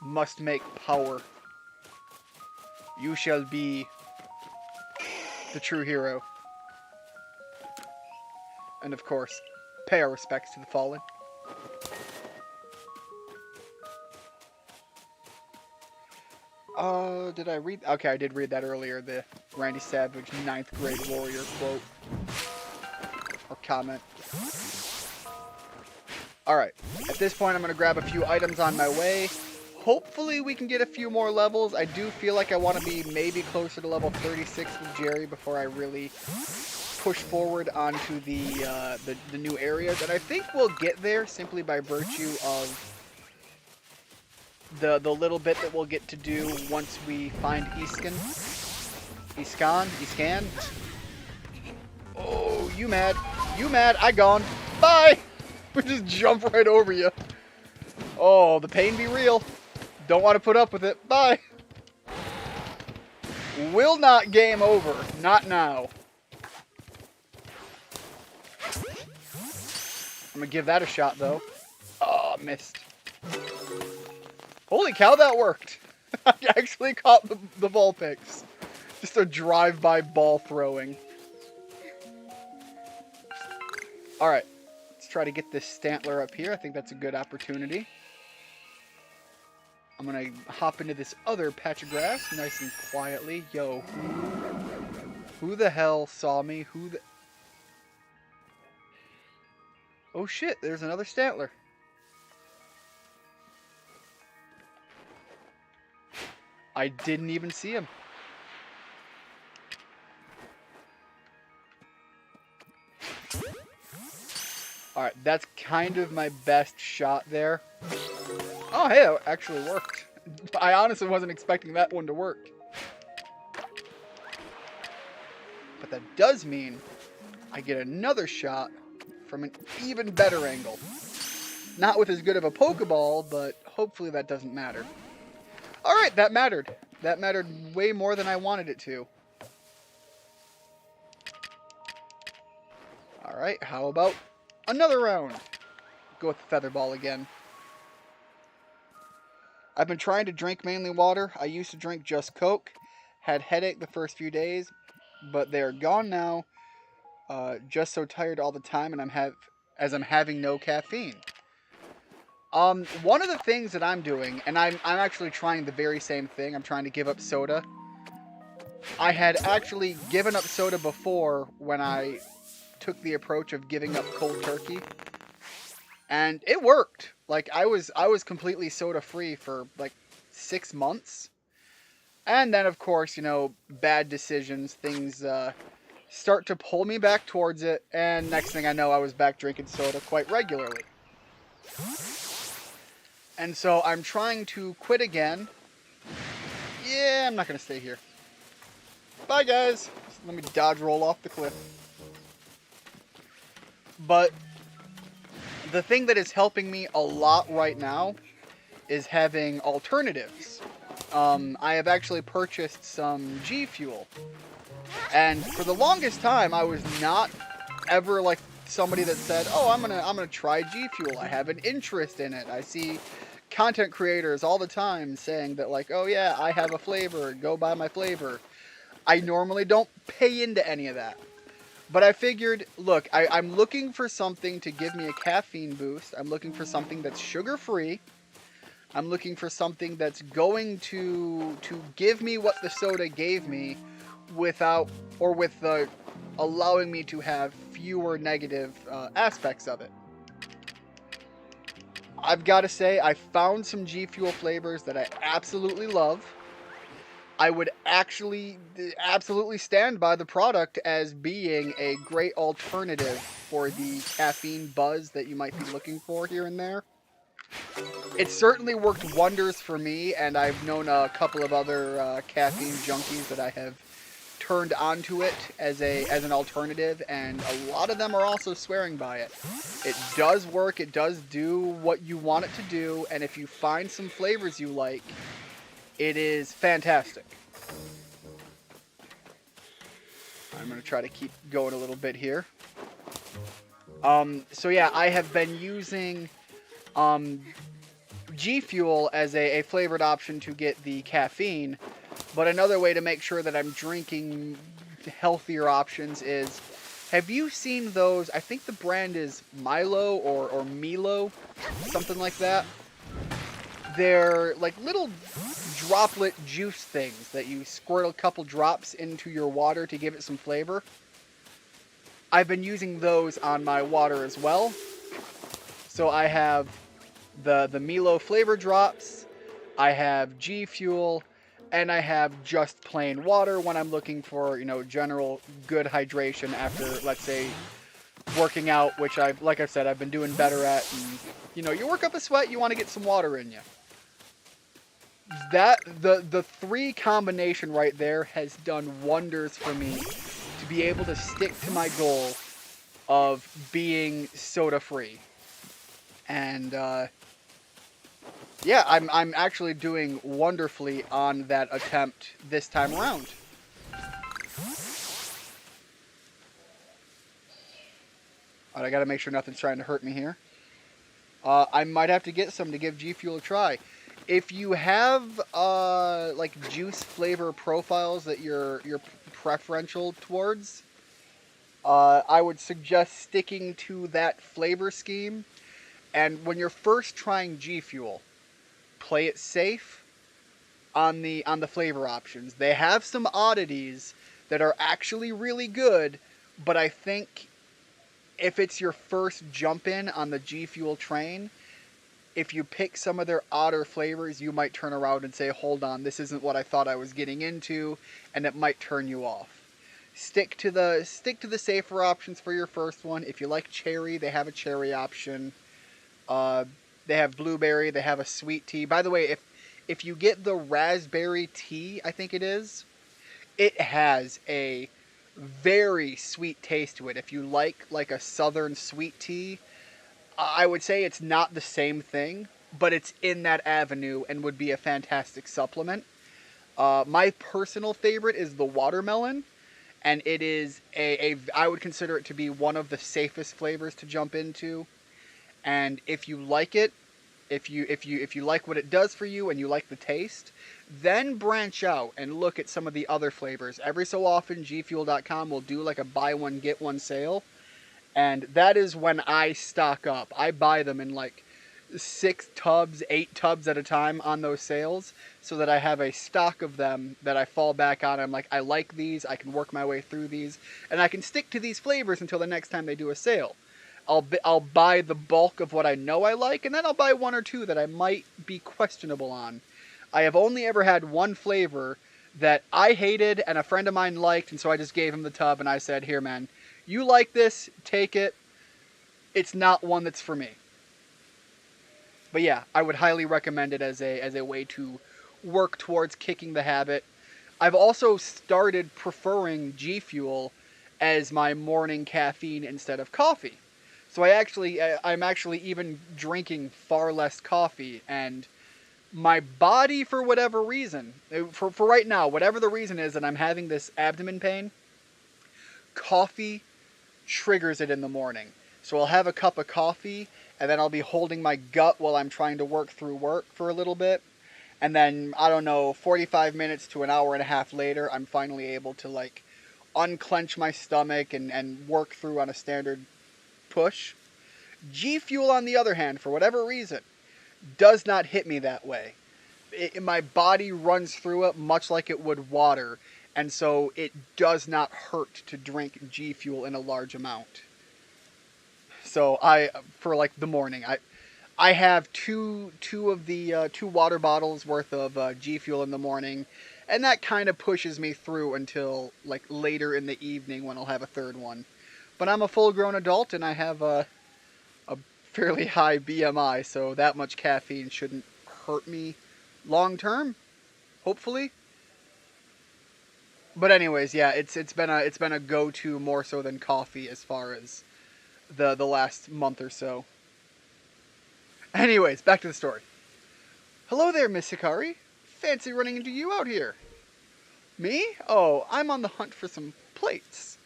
Must make power. You shall be the true hero. And of course, pay our respects to the fallen. Did I read? Okay, I did read that earlier. The Randy Savage 9th grade warrior quote. Or comment. Alright, at this point I'm going to grab a few items on my way. Hopefully we can get a few more levels. I do feel like I want to be maybe closer to level 36 with Jerry before I really push forward onto the new areas. And I think we'll get there simply by virtue of the little bit that we'll get to do once we find Iskan. Iskan? Oh, you mad. You mad. I gone. Bye! We just jump right over you. Oh, the pain be real. Don't want to put up with it. Bye. Will not game over. Not now. I'm going to give that a shot, though. Oh, missed. Holy cow, that worked. I actually caught the ball picks. Just a drive-by ball throwing. Alright. Let's try to get this Stantler up here. I think that's a good opportunity. I'm going to hop into this other patch of grass nice and quietly. Yo. Who the hell saw me? Oh shit, there's another Stantler. I didn't even see him. Alright, that's kind of my best shot there. Oh, hey, that actually worked. I honestly wasn't expecting that one to work. But that does mean I get another shot from an even better angle. Not with as good of a Pokeball, but hopefully that doesn't matter. Alright, that mattered. That mattered way more than I wanted it to. Alright, how about another round? Go with the Feather Ball again. I've been trying to drink mainly water. I used to drink just Coke. Had headache the first few days, but they're gone now. Just so tired all the time, and I'm having no caffeine. One of the things that I'm doing, and I'm actually trying the very same thing. I'm trying to give up soda. I had actually given up soda before when I took the approach of giving up cold turkey, and it worked. Like I was completely soda free for like 6 months, and then of course, you know, bad decisions, things start to pull me back towards it, and next thing I know, I was back drinking soda quite regularly. And so I'm trying to quit again. Yeah, I'm not gonna stay here. Bye guys. Let me dodge roll off the cliff. But the thing that is helping me a lot right now is having alternatives. I have actually purchased some G Fuel. And for the longest time, I was not ever like somebody that said, "Oh, I'm gonna try G Fuel. I have an interest in it." I see content creators all the time saying that, like, "Oh yeah, I have a flavor. Go buy my flavor." I normally don't pay into any of that. But I figured, look, I'm looking for something to give me a caffeine boost. I'm looking for something that's sugar-free. I'm looking for something that's going to give me what the soda gave me without, or with the allowing me to have fewer negative aspects of it. I've got to say, I found some G Fuel flavors that I absolutely love. I would actually absolutely stand by the product as being a great alternative for the caffeine buzz that you might be looking for here and there. It certainly worked wonders for me, and I've known a couple of other caffeine junkies that I have turned onto it as an alternative, and a lot of them are also swearing by it. It does work, it does do what you want it to do, and if you find some flavors you like, it is fantastic. I'm going to try to keep going a little bit here. So yeah, I have been using G Fuel as a flavored option to get the caffeine, but another way to make sure that I'm drinking healthier options is, have you seen those? I think the brand is Milo or Milo, something like that. They're like little droplet juice things that you squirt a couple drops into your water to give it some flavor. I've been using those on my water as well. So I have the Milo flavor drops, I have G Fuel, and I have just plain water when I'm looking for, general good hydration after, let's say, working out, which like I said, I've been doing better at. And, you work up a sweat, you want to get some water in you. The three combination right there has done wonders for me to be able to stick to my goal of being soda free. And yeah, I'm actually doing wonderfully on that attempt this time around. Alright, I gotta make sure nothing's trying to hurt me here. I might have to get some to give G Fuel a try. If you have like juice flavor profiles that you're preferential towards, I would suggest sticking to that flavor scheme. And when you're first trying G Fuel, play it safe on the flavor options. They have some oddities that are actually really good, but I think if it's your first jump in on the G Fuel train, if you pick some of their odder flavors, you might turn around and say, hold on, this isn't what I thought I was getting into, and it might turn you off. Stick to the safer options for your first one. If you like cherry, they have a cherry option. They have blueberry, they have a sweet tea. By the way, if you get the raspberry tea, I think it is, it has a very sweet taste to it. If you like a southern sweet tea, I would say it's not the same thing, but it's in that avenue and would be a fantastic supplement. My personal favorite is the watermelon, and it is I would consider it to be one of the safest flavors to jump into. And if you like it, if you like what it does for you and you like the taste, then branch out and look at some of the other flavors. Every so often, gfuel.com will do like a buy one get one sale, and that is when I stock up. I buy them in like 6 tubs, 8 tubs at a time on those sales, so that I have a stock of them that I fall back on. I'm like, I like these, I can work my way through these, and I can stick to these flavors until the next time they do a sale. I'll buy the bulk of what I know I like, and then I'll buy 1 or 2 that I might be questionable on. I have only ever had one flavor that I hated and a friend of mine liked, and so I just gave him the tub and I said, here man, you like this, take it. It's not one that's for me. But yeah, I would highly recommend it as a way to work towards kicking the habit. I've also started preferring G Fuel as my morning caffeine instead of coffee. So I'm actually even drinking far less coffee, and my body, for whatever reason, for right now, whatever the reason is that I'm having this abdomen pain, coffee triggers it in the morning. So I'll have a cup of coffee, and then I'll be holding my gut while I'm trying to work through work for a little bit. And then, I don't know, 45 minutes to an hour and a half later, I'm finally able to, like, unclench my stomach and work through on a standard push. G Fuel, on the other hand, for whatever reason, does not hit me that way. My body runs through it much like it would water, and so it does not hurt to drink G Fuel in a large amount. So for like the morning, I have two of the 2 water bottles worth of G Fuel in the morning, and that kind of pushes me through until like later in the evening when I'll have a third one. But I'm a full-grown adult, and I have a fairly high BMI, so that much caffeine shouldn't hurt me long term, hopefully. But anyways, yeah, it's been a go-to more so than coffee as far as the last month or so. Anyways, back to the story. Hello there, Miss Hikari. Fancy running into you out here. Me? Oh, I'm on the hunt for some plates.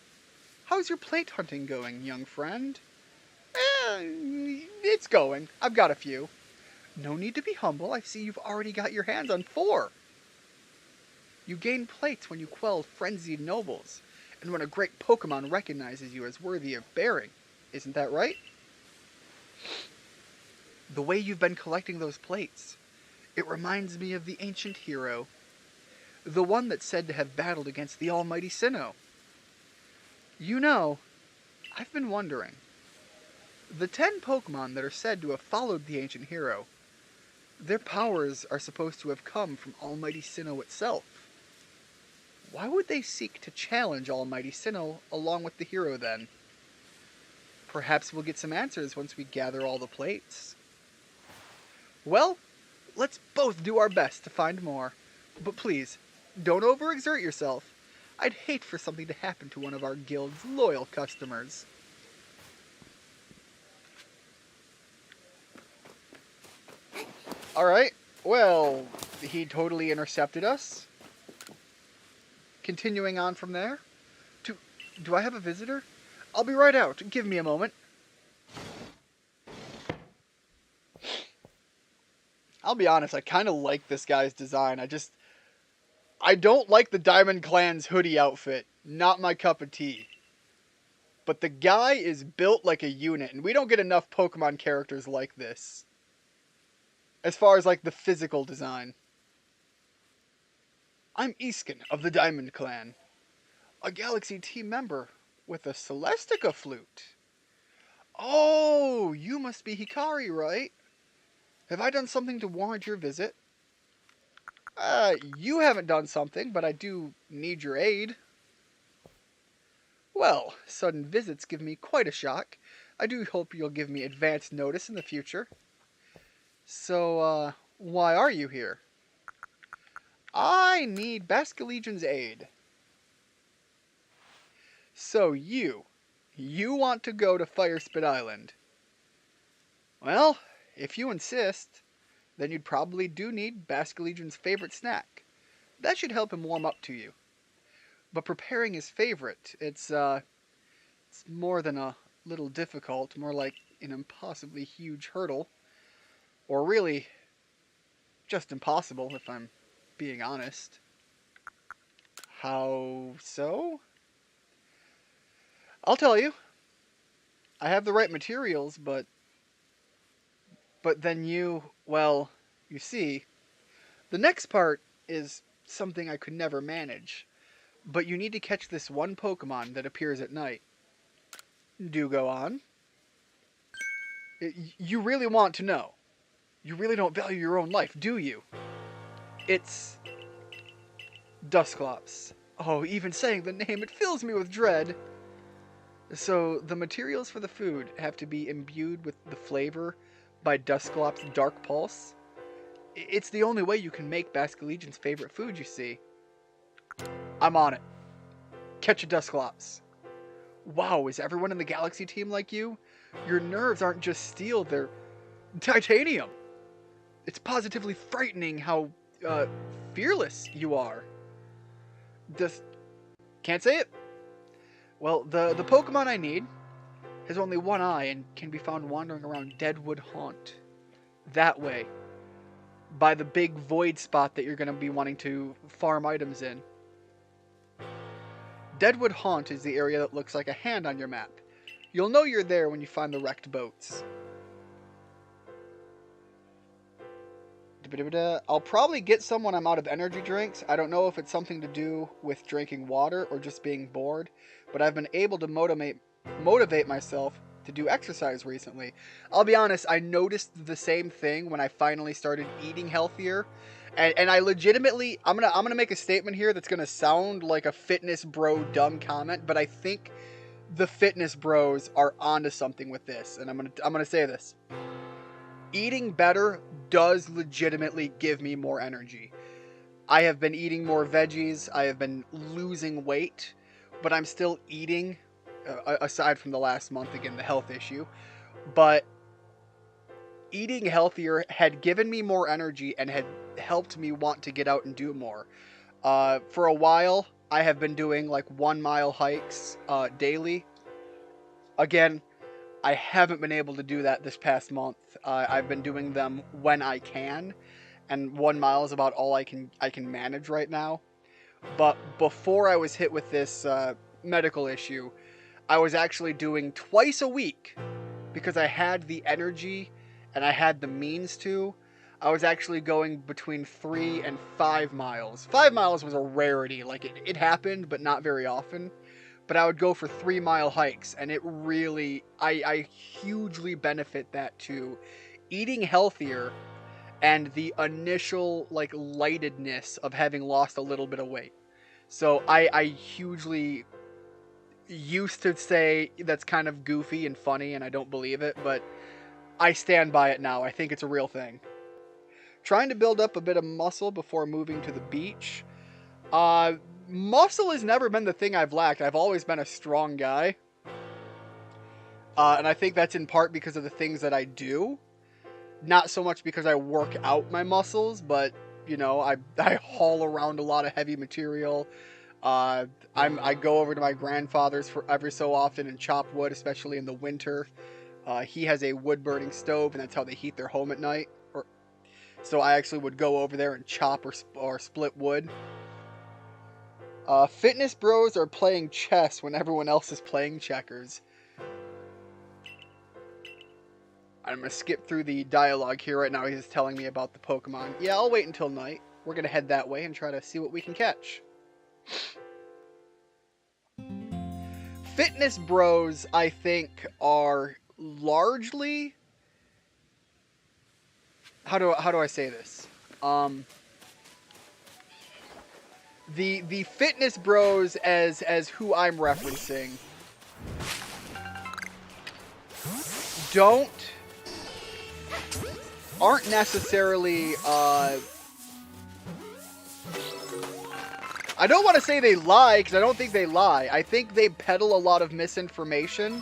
How's your plate hunting going, young friend? It's going. I've got a few. No need to be humble. I see you've already got your hands on 4. You gain plates when you quell frenzied nobles, and when a great Pokemon recognizes you as worthy of bearing. Isn't that right? The way you've been collecting those plates, it reminds me of the ancient hero, the one that's said to have battled against the almighty Sinnoh. You know, I've been wondering, the 10 Pokemon that are said to have followed the ancient hero, their powers are supposed to have come from almighty Sinnoh itself. Why would they seek to challenge almighty Sinnoh along with the hero then? Perhaps we'll get some answers once we gather all the plates. Well, let's both do our best to find more. But please, don't overexert yourself. I'd hate for something to happen to one of our guild's loyal customers. Alright, well, he totally intercepted us. Continuing on from there. Do I have a visitor? I'll be right out. Give me a moment. I'll be honest, I kind of like this guy's design. I don't like the Diamond Clan's hoodie outfit. Not my cup of tea. But the guy is built like a unit, and we don't get enough Pokemon characters like this. As far as, like, the physical design. I'm Iskin of the Diamond Clan. A Galaxy team member with a Celestica flute. Oh, you must be Hikari, right? Have I done something to warrant your visit? You haven't done something, but I do need your aid. Well, sudden visits give me quite a shock. I do hope you'll give me advance notice in the future. So, why are you here? I need Basculegion's aid. So you want to go to Firespit Island? Well, if you insist, then you'd probably do need Basculegion's favorite snack. That should help him warm up to you. But preparing his favorite, it's more than a little difficult, more like an impossibly huge hurdle. Or really, just impossible, if I'm being honest. How so? I'll tell you. I have the right materials, but then you see, the next part is something I could never manage. But you need to catch this one Pokemon that appears at night. Do go on. You really want to know. You really don't value your own life, do you? It's Dusclops. Oh, even saying the name, it fills me with dread. So, the materials for the food have to be imbued with the flavor by Dusclops' Dark Pulse. It's the only way you can make Basculegion's favorite food, you see. I'm on it. Catch a Dusclops. Wow, is everyone in the Galaxy team like you? Your nerves aren't just steel, they're titanium. It's positively frightening how, fearless you are. Can't say it? Well, the Pokemon I need has only one eye and can be found wandering around Deadwood Haunt. That way. By the big void spot that you're going to be wanting to farm items in. Deadwood Haunt is the area that looks like a hand on your map. You'll know you're there when you find the wrecked boats. I'll probably get some when I'm out of energy drinks. I don't know if it's something to do with drinking water or just being bored, but I've been able to motivate myself to do exercise recently. I'll be honest, I noticed the same thing when I finally started eating healthier. And I legitimately, I'm gonna make a statement here that's gonna sound like a fitness bro dumb comment, but I think the fitness bros are onto something with this, and I'm gonna say this. Eating better does legitimately give me more energy. I have been eating more veggies, I have been losing weight, but I'm still eating, aside from the last month, again, the health issue. But eating healthier had given me more energy and had helped me want to get out and do more. For a while, I have been doing like 1 mile hikes daily. Again, I haven't been able to do that this past month. I've been doing them when I can, and 1 mile is about all I can manage right now. But before I was hit with this medical issue, I was actually doing twice a week because I had the energy and I had the means to. I was actually going between 3 and 5 miles. 5 miles was a rarity. Like, it happened, but not very often. But I would go for 3-mile hikes, and it really, I hugely benefit that to eating healthier and the initial, like, lightedness of having lost a little bit of weight. So I hugely used to say that's kind of goofy and funny, and I don't believe it, but I stand by it now. I think it's a real thing. Trying to build up a bit of muscle before moving to the beach. Muscle has never been the thing I've lacked. I've always been a strong guy. And I think that's in part because of the things that I do. Not so much because I work out my muscles, but, you know, I haul around a lot of heavy material. I go over to my grandfather's for every so often and chop wood, especially in the winter. He has a wood-burning stove, and that's how they heat their home at night. So I actually would go over there and chop or split wood. Fitness bros are playing chess when everyone else is playing checkers. I'm going to skip through the dialogue here right now. He's telling me about the Pokemon. Yeah, I'll wait until night. We're going to head that way and try to see what we can catch. Fitness bros, I think, are largely... How do I say this? The fitness bros as who I'm referencing aren't necessarily I don't want to say they lie, because I don't think they lie. I think they peddle a lot of misinformation.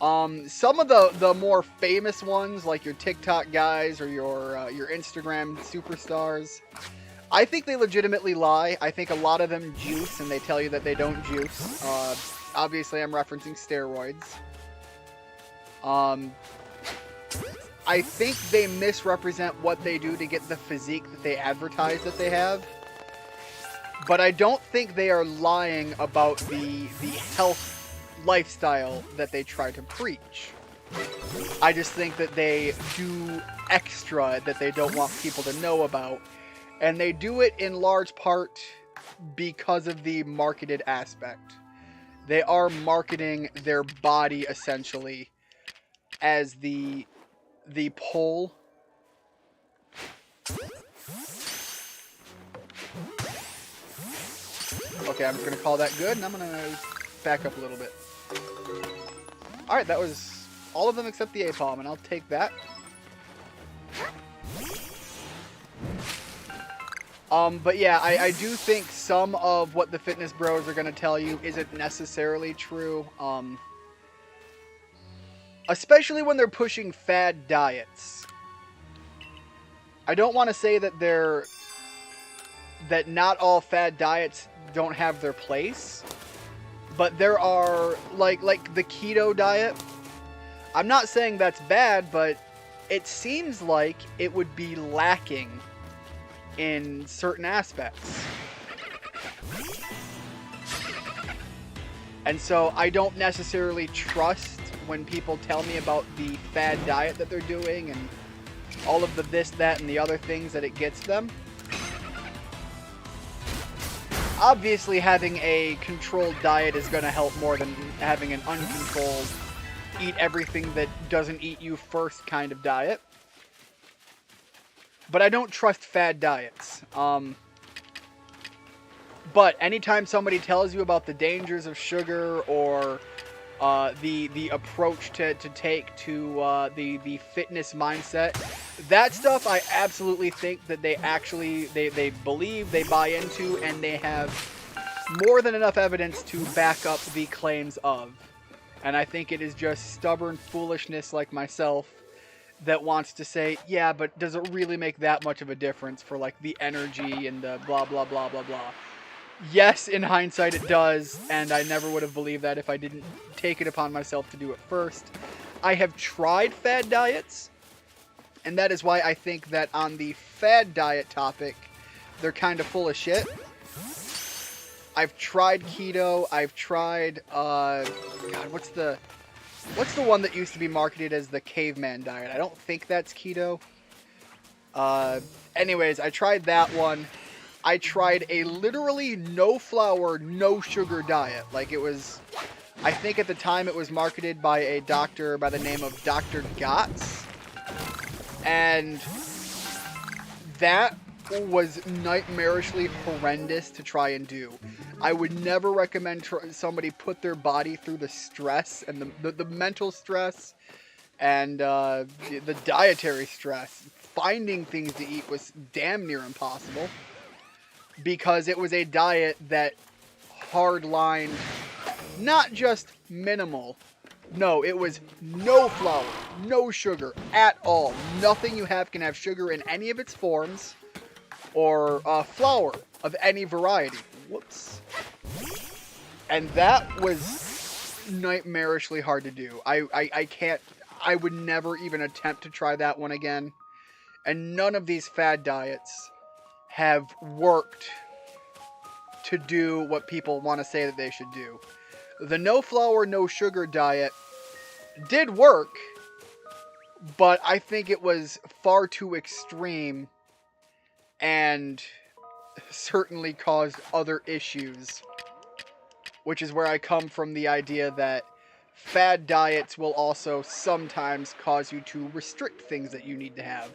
Some of the more famous ones, like your TikTok guys or your Instagram superstars, I think they legitimately lie. I think a lot of them juice, and they tell you that they don't juice. Obviously, I'm referencing steroids. I think they misrepresent what they do to get the physique that they advertise that they have. But I don't think they are lying about the health lifestyle that they try to preach. I just think that they do extra that they don't want people to know about. And they do it in large part because of the marketed aspect. They are marketing their body essentially as the pole. Okay, I'm just going to call that good, and I'm going to back up a little bit. Alright, that was all of them except the Apalm, and I'll take that. But yeah, I do think some of what the fitness bros are going to tell you isn't necessarily true. Especially when they're pushing fad diets. I don't want to say that that not all fad diets don't have their place. But there are, like the keto diet. I'm not saying that's bad, but it seems like it would be lacking in certain aspects. And so I don't necessarily trust when people tell me about the fad diet that they're doing and all of the this, that, and the other things that it gets them. Obviously, having a controlled diet is going to help more than having an uncontrolled, eat everything that doesn't eat you first kind of diet. But I don't trust fad diets. But anytime somebody tells you about the dangers of sugar or the approach to take to the fitness mindset, that stuff I absolutely think that they actually they believe, they buy into, and they have more than enough evidence to back up the claims of. And I think it is just stubborn foolishness like myself that wants to say, yeah, but does it really make that much of a difference for like the energy and the blah blah blah blah blah? Yes, in hindsight it does, and I never would have believed that if I didn't take it upon myself to do it first. I have tried fad diets, and that is why I think that on the fad diet topic, they're kind of full of shit. I've tried keto. I've tried, God, what's the one that used to be marketed as the caveman diet? I don't think that's keto. Anyways, I tried that one. I tried a literally no flour, no sugar diet. Like, it was, I think at the time it was marketed by a doctor by the name of Dr. Gotts. And that was nightmarishly horrendous to try and do. I would never recommend somebody put their body through the stress and the mental stress and the dietary stress. Finding things to eat was damn near impossible because it was a diet that hardlined not just minimal. No, it was no flour, no sugar at all. Nothing you have can have sugar in any of its forms or flour of any variety. Whoops. And that was nightmarishly hard to do. I can't, I would never even attempt to try that one again. And none of these fad diets have worked to do what people want to say that they should do. The no flour, no sugar diet did work, but I think it was far too extreme and certainly caused other issues, which is where I come from the idea that fad diets will also sometimes cause you to restrict things that you need to have.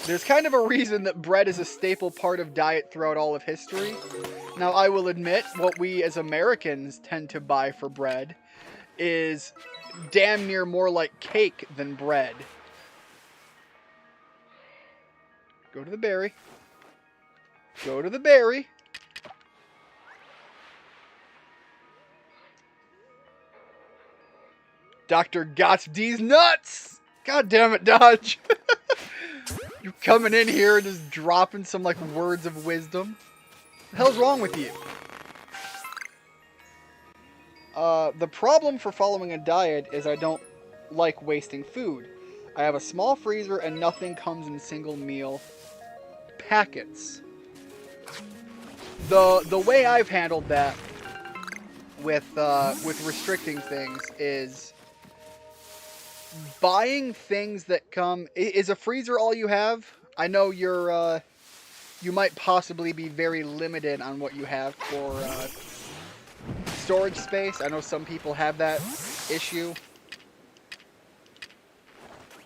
There's kind of a reason that bread is a staple part of diet throughout all of history. Now, I will admit, what we as Americans tend to buy for bread is damn near more like cake than bread. Go to the berry. Go to the berry. Dr. Gotts D's nuts! God damn it, Dodge. You're coming in here and just dropping some, like, words of wisdom. What the hell's wrong with you? The problem for following a diet is I don't like wasting food. I have a small freezer and nothing comes in single meal packets. The way I've handled that with restricting things is buying things that come... Is a freezer all you have? I know you're, you might possibly be very limited on what you have for, storage space. I know some people have that issue.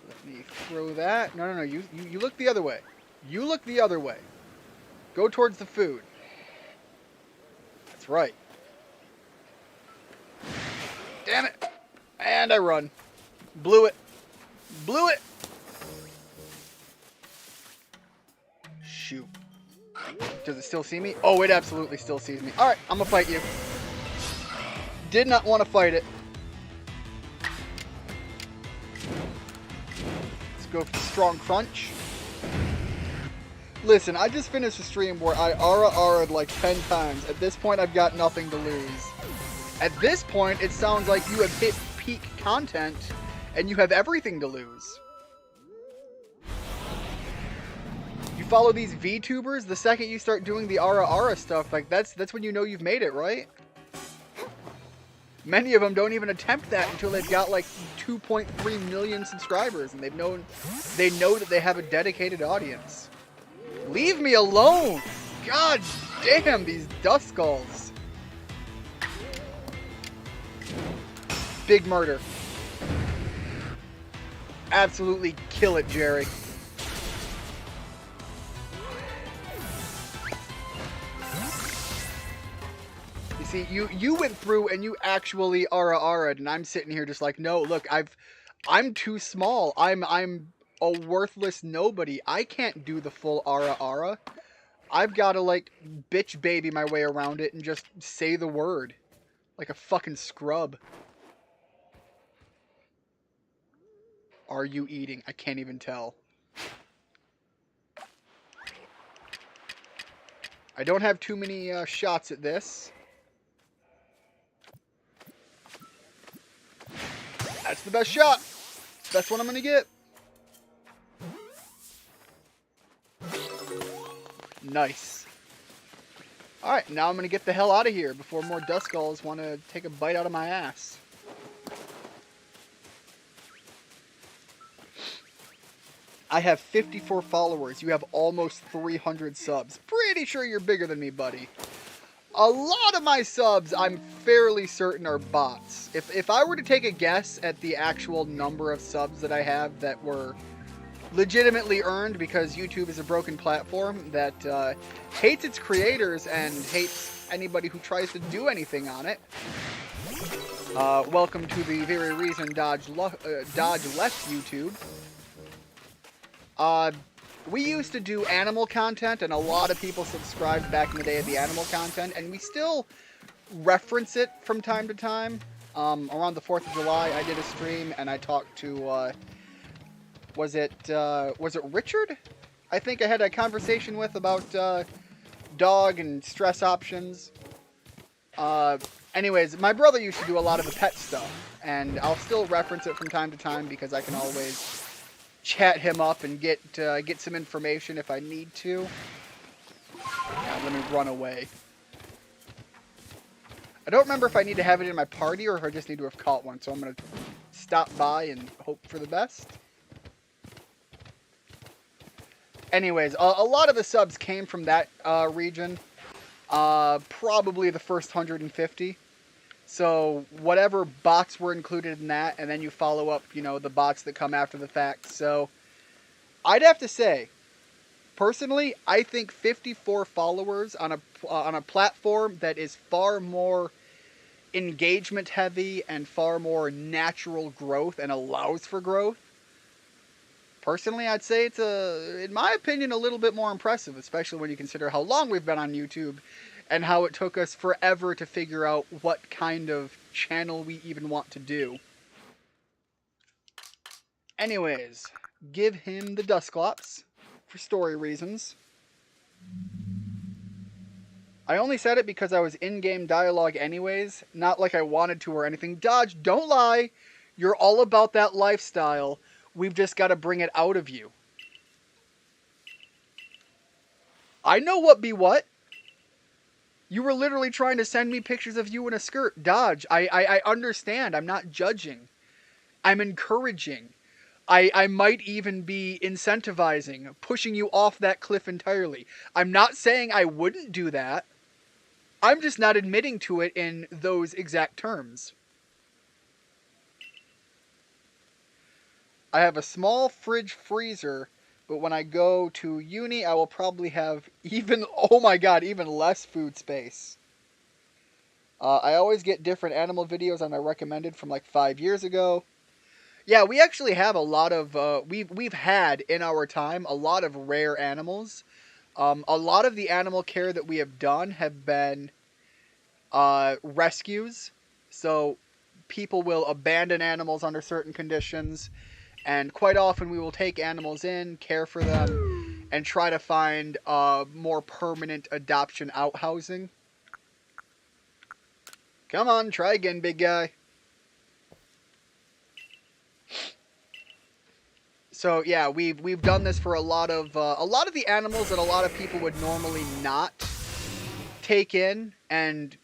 Let me throw that. No, you look the other way. You look the other way. Go towards the food. That's right. Damn it. And I run. Blew it. Blew it. Shoot. Does it still see me? Oh, it absolutely still sees me. Alright, I'm gonna fight you. Did not want to fight it. Let's go for the strong crunch. Listen, I just finished a stream where I Ara'd like 10 times. At this point, I've got nothing to lose. At this point, it sounds like you have hit peak content and you have everything to lose. You follow these VTubers, the second you start doing the Ara stuff, like that's when you know you've made it, right? Many of them don't even attempt that until they've got like 2.3 million subscribers and they know that they have a dedicated audience. Leave me alone! God damn, these dust skulls. Big murder. Absolutely kill it, Jerry. You see, you went through and you actually Ara'd, and I'm sitting here just like, no, look, I'm too small. I'm a worthless nobody. I can't do the full Ara. I've got to, like, bitch baby my way around it and just say the word. Like a fucking scrub. Are you eating? I can't even tell. I don't have too many shots at this. That's the best shot. Best one I'm going to get. Nice. Alright, now I'm going to get the hell out of here before more Duskulls want to take a bite out of my ass. I have 54 followers. You have almost 300 subs. Pretty sure you're bigger than me, buddy. A lot of my subs, I'm fairly certain, are bots. If I were to take a guess at the actual number of subs that I have that were legitimately earned, because YouTube is a broken platform that hates its creators and hates anybody who tries to do anything on it. Welcome to the very reason Dodge left YouTube. We used to do animal content, and a lot of people subscribed back in the day of the animal content, and we still reference it from time to time. Around the 4th of July, I did a stream, and I talked to, was it Richard? I think I had a conversation with about, dog and stress options. Anyways, my brother used to do a lot of the pet stuff, and I'll still reference it from time to time because I can always chat him up and get some information if I need to. Yeah, let me run away. I don't remember if I need to have it in my party or if I just need to have caught one, so I'm going to stop by and hope for the best. Anyways, a lot of the subs came from that region. Probably the first 150. So whatever bots were included in that, and then you follow up, you know, the bots that come after the fact. So I'd have to say, personally, I think 54 followers on a platform that is far more engagement heavy and far more natural growth and allows for growth. Personally, I'd say it's in my opinion, a little bit more impressive, especially when you consider how long we've been on YouTube and how it took us forever to figure out what kind of channel we even want to do. Anyways, give him the Dusclops for story reasons. I only said it because I was in-game dialogue anyways, not like I wanted to or anything. Dodge, don't lie. You're all about that lifestyle. We've just got to bring it out of you. I know what be what. You were literally trying to send me pictures of you in a skirt. Dodge, I understand. I'm not judging. I'm encouraging. I might even be incentivizing, pushing you off that cliff entirely. I'm not saying I wouldn't do that. I'm just not admitting to it in those exact terms. I have a small fridge freezer, but when I go to uni, I will probably have even, oh my god, even less food space. I always get different animal videos on my recommended from like 5 years ago. Yeah, we actually have a lot of, we've had in our time a lot of rare animals. A lot of the animal care that we have done have been rescues. So people will abandon animals under certain conditions. And quite often we will take animals in, care for them, and try to find more permanent adoption outhousing. Come on, try again, big guy. So yeah, we've done this for a lot of the animals that a lot of people would normally not take in, and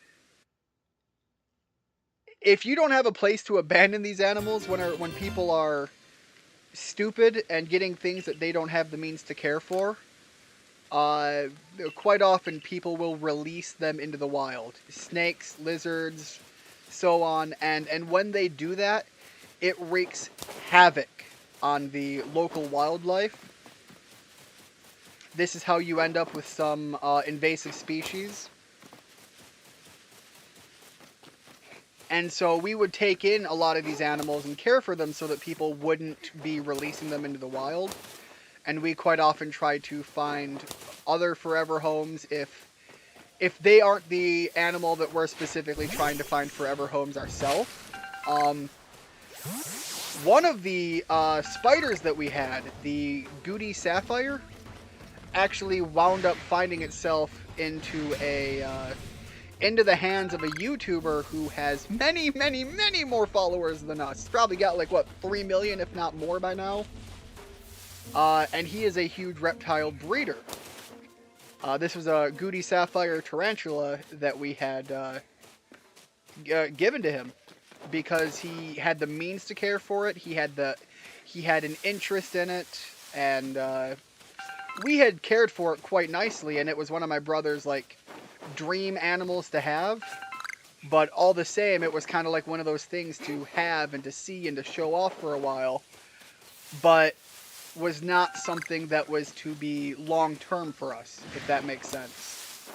if you don't have a place to abandon these animals when people are stupid and getting things that they don't have the means to care for, quite often people will release them into the wild. Snakes, lizards, so on, and when they do that, it wreaks havoc on the local wildlife. This is how you end up with some invasive species. And so we would take in a lot of these animals and care for them so that people wouldn't be releasing them into the wild. And we quite often try to find other forever homes if they aren't the animal that we're specifically trying to find forever homes ourselves. One of the spiders that we had, the Goody Sapphire, actually wound up finding itself into the hands of a YouTuber who has many, many, many more followers than us. He's probably got like, what, 3 million, if not more by now? And he is a huge reptile breeder. This was a Goody Sapphire tarantula that we had given to him because he had the means to care for it. He had an interest in it, and we had cared for it quite nicely. And it was one of my brother's like dream animals to have. But all the same, it was kind of like one of those things to have and to see and to show off for a while, but was not something that was to be long-term for us, if that makes sense.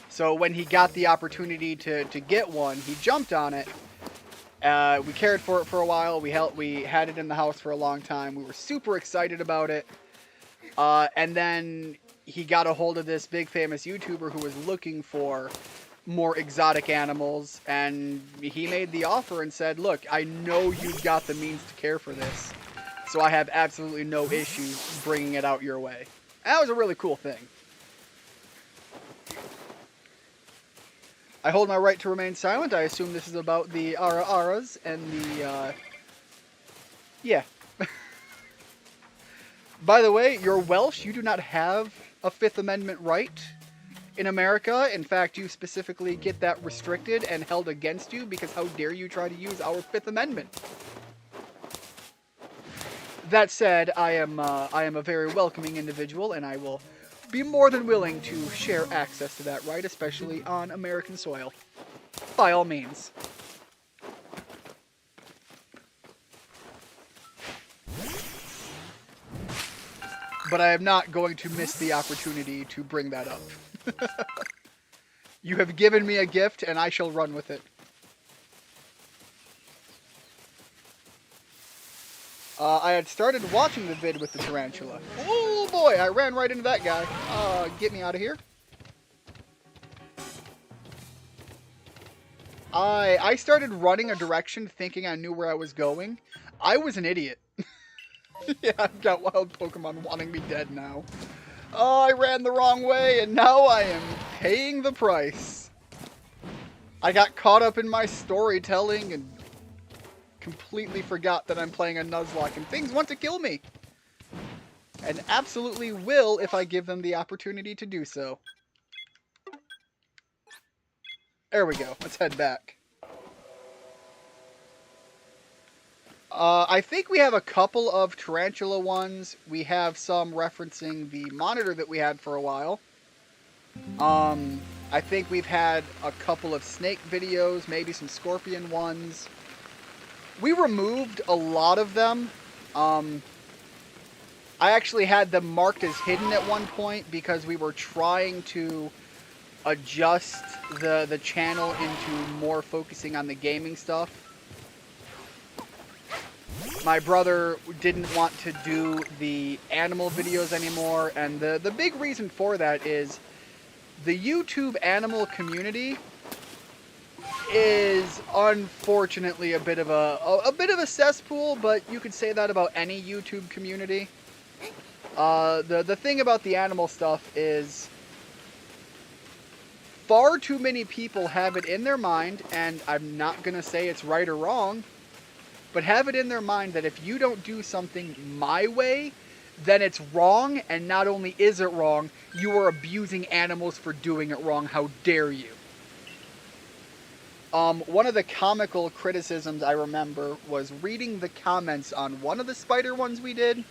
So when he got the opportunity to get one, he jumped on it. We cared for it for a while. We had it in the house for a long time. We were super excited about it. And then he got a hold of this big famous YouTuber who was looking for more exotic animals, and he made the offer and said, look, I know you've got the means to care for this, so I have absolutely no issue bringing it out your way. And that was a really cool thing. I hold my right to remain silent. I assume this is about the Ara-Aras and the, yeah. By the way, you're Welsh. You do not have a Fifth Amendment right in America. In fact, you specifically get that restricted and held against you because how dare you try to use our Fifth Amendment? That said, I am a very welcoming individual, and I will be more than willing to share access to that right, especially on American soil. By all means. But I am not going to miss the opportunity to bring that up. You have given me a gift, and I shall run with it. I had started watching the vid with the tarantula. Oh boy, I ran right into that guy. Get me out of here. I started running a direction thinking I knew where I was going. I was an idiot. Yeah, I've got wild Pokemon wanting me dead now. Oh, I ran the wrong way, and now I am paying the price. I got caught up in my storytelling and completely forgot that I'm playing a Nuzlocke, and things want to kill me. And absolutely will if I give them the opportunity to do so. There we go. Let's head back. I think we have a couple of tarantula ones. We have some referencing the monitor that we had for a while. I think we've had a couple of snake videos, maybe some scorpion ones. We removed a lot of them. I actually had them marked as hidden at one point because we were trying to adjust the channel into more focusing on the gaming stuff. My brother didn't want to do the animal videos anymore, and the big reason for that is the YouTube animal community is unfortunately a bit of a cesspool, but you could say that about any YouTube community. The thing about the animal stuff is far too many people have it in their mind, and I'm not gonna say it's right or wrong, but have it in their mind that if you don't do something my way, then it's wrong, and not only is it wrong, you are abusing animals for doing it wrong. How dare you? One of the comical criticisms I remember was reading the comments on one of the spider ones we did.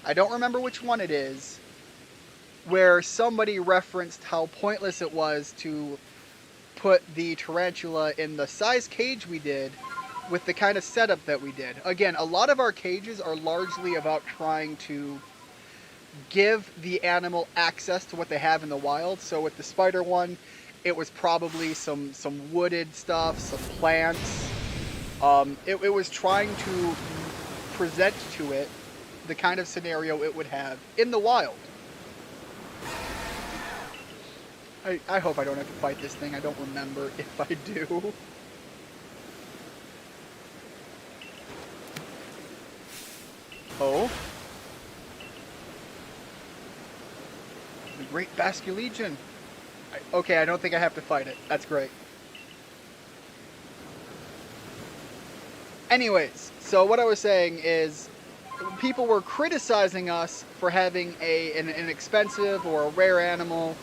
I don't remember which one it is, where somebody referenced how pointless it was to put the tarantula in the size cage we did with the kind of setup that we did. Again, a lot of our cages are largely about trying to give the animal access to what they have in the wild. So with the spider one, it was probably some wooded stuff, some plants. It was trying to present to it the kind of scenario it would have in the wild. I hope I don't have to fight this thing. I don't remember if I do. Oh. The Great Basculegion. Okay, I don't think I have to fight it. That's great. Anyways, so what I was saying is, people were criticizing us for having an expensive or a rare animal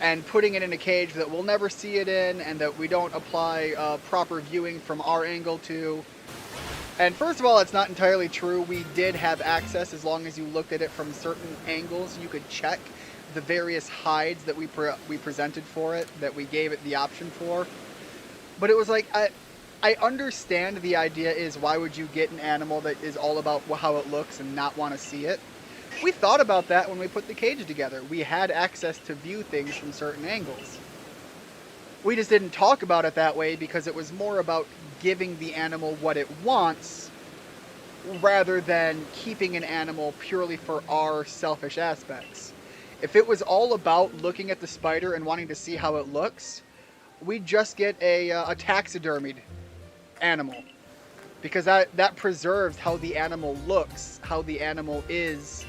and putting it in a cage that we'll never see it in and that we don't apply proper viewing from our angle to. And first of all, it's not entirely true. We did have access as long as you looked at it from certain angles. You could check the various hides that we presented for it, that we gave it the option for. But it was like, I understand the idea is why would you get an animal that is all about how it looks and not want to see it. We thought about that when we put the cage together. We had access to view things from certain angles. We just didn't talk about it that way because it was more about giving the animal what it wants rather than keeping an animal purely for our selfish aspects. If it was all about looking at the spider and wanting to see how it looks, we'd just get a taxidermied animal, because that preserves how the animal looks, how the animal is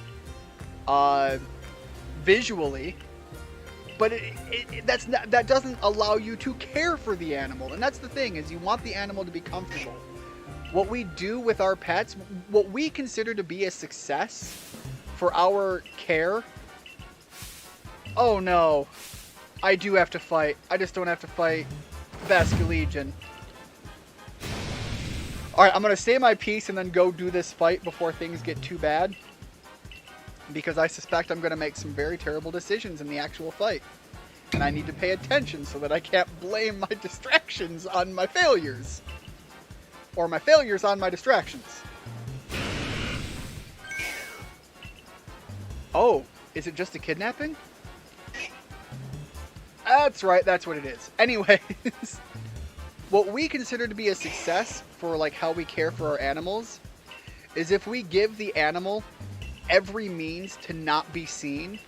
visually, but that doesn't allow you to care for the animal. And that's the thing, is you want the animal to be comfortable. What we do with our pets, what we consider to be a success for our care. Oh no, I do have to fight. I just don't have to fight Vasculegion. Alright, I'm going to say my piece and then go do this fight before things get too bad. Because I suspect I'm going to make some very terrible decisions in the actual fight. And I need to pay attention so that I can't blame my distractions on my failures. Or my failures on my distractions. Oh, is it just a kidnapping? That's right, that's what it is. Anyways, what we consider to be a success for like how we care for our animals is if we give the animal every means to not be seen,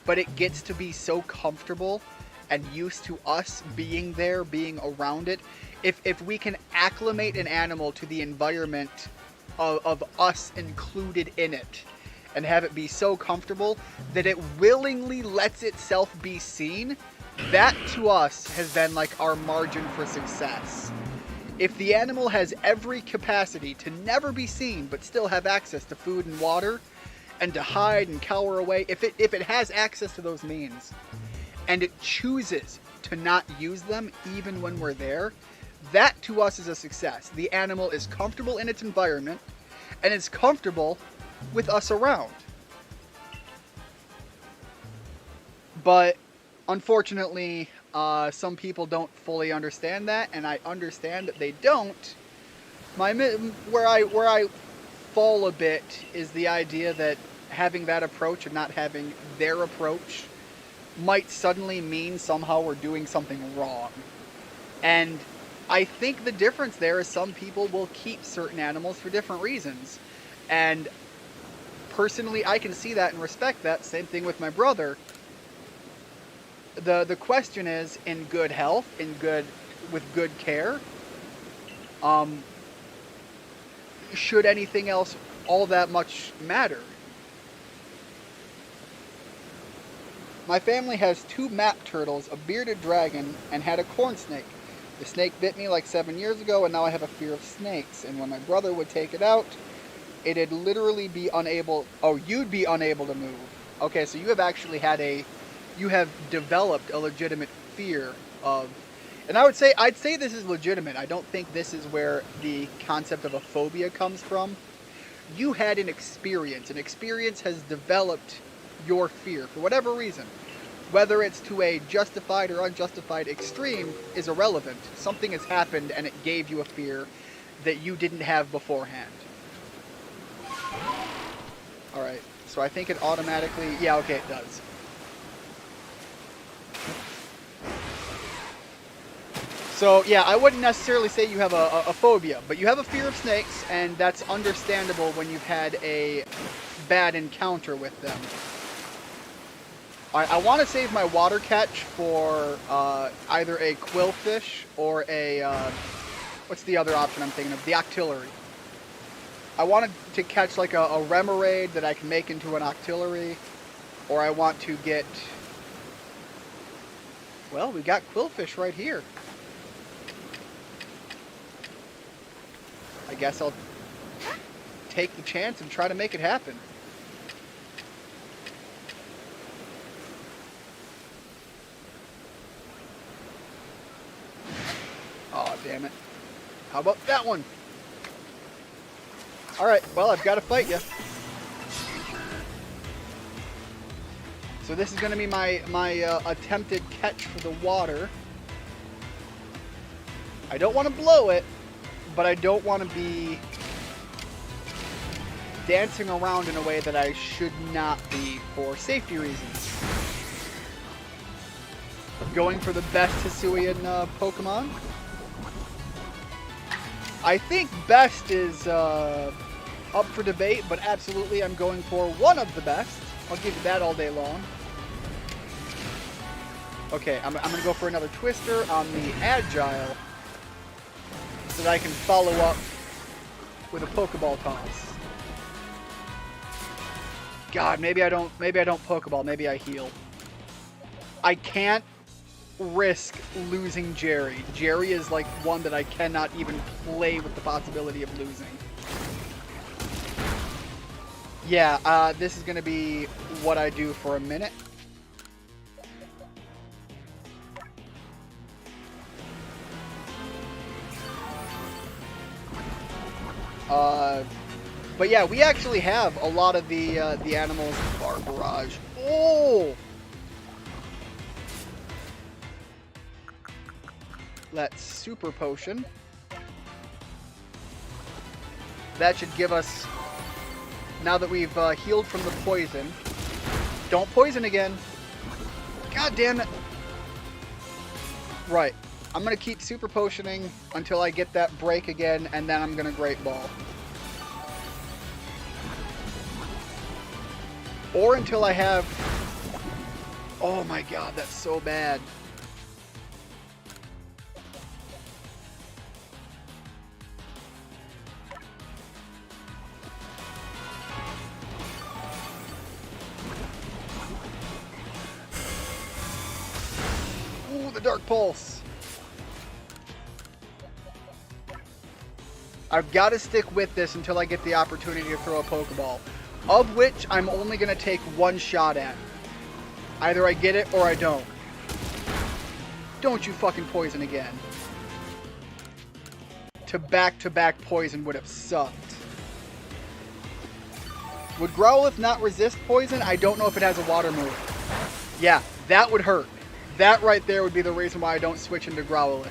but it gets to be so comfortable and used to us being there, being around it. If we can acclimate an animal to the environment of us included in it and have it be so comfortable that it willingly lets itself be seen, that to us has been like our margin for success. If the animal has every capacity to never be seen but still have access to food and water and to hide and cower away, if it has access to those means and it chooses to not use them even when we're there, that to us is a success. The animal is comfortable in its environment and it's comfortable with us around. But unfortunately, some people don't fully understand that, and I understand that they don't. Where I fall a bit is the idea that having that approach and not having their approach might suddenly mean somehow we're doing something wrong. And I think the difference there is some people will keep certain animals for different reasons. And personally, I can see that and respect that. Same thing with my brother. The question is, in good health, with good care, should anything else all that much matter? My family has 2 map turtles, a bearded dragon, and had a corn snake. The snake bit me like 7 years ago, and now I have a fear of snakes. And when my brother would take it out, it'd literally be unable... Oh, you'd be unable to move. Okay, so you have actually had you have developed a legitimate fear of... And I'd say this is legitimate. I don't think this is where the concept of a phobia comes from. You had an experience. An experience has developed your fear for whatever reason. Whether it's to a justified or unjustified extreme is irrelevant. Something has happened and it gave you a fear that you didn't have beforehand. Alright, so I think it automatically... Yeah, okay, it does. So, yeah, I wouldn't necessarily say you have a phobia, but you have a fear of snakes, and that's understandable when you've had a bad encounter with them. Alright, I want to save my water catch for either a quillfish or a... what's the other option I'm thinking of? The octillery. I wanted to catch like a remoraid that I can make into an octillery, or I want to get... Well, we got quillfish right here. I guess I'll take the chance and try to make it happen. Oh, damn it. How about that one? Alright, well, I've got to fight you. So this is going to be my attempted catch for the water. I don't want to blow it, but I don't want to be dancing around in a way that I should not be for safety reasons. Going for the best Hisuian Pokemon. I think best is up for debate, but absolutely I'm going for one of the best. I'll give you that all day long. Okay, I'm going to go for another Twister on the Agile so that I can follow up with a Pokeball toss. God, maybe I don't Pokeball, maybe I heal. I can't risk losing Jerry. Jerry is like one that I cannot even play with the possibility of losing. Yeah, this is going to be what I do for a minute. But yeah, we actually have a lot of the animals in our garage. Oh! Let's Super Potion. That should give us, now that we've healed from the poison. Don't poison again. God damn it. Right. I'm going to keep Super Potioning until I get that break again, and then I'm going to Great Ball. Or until I have... Oh my god, that's so bad. Ooh, the Dark Pulse. I've got to stick with this until I get the opportunity to throw a Pokeball, of which I'm only going to take one shot at. Either I get it or I don't. Don't you fucking poison again. To back poison would have sucked. Would Growlithe not resist poison? I don't know if it has a water move. Yeah, that would hurt. That right there would be the reason why I don't switch into Growlithe.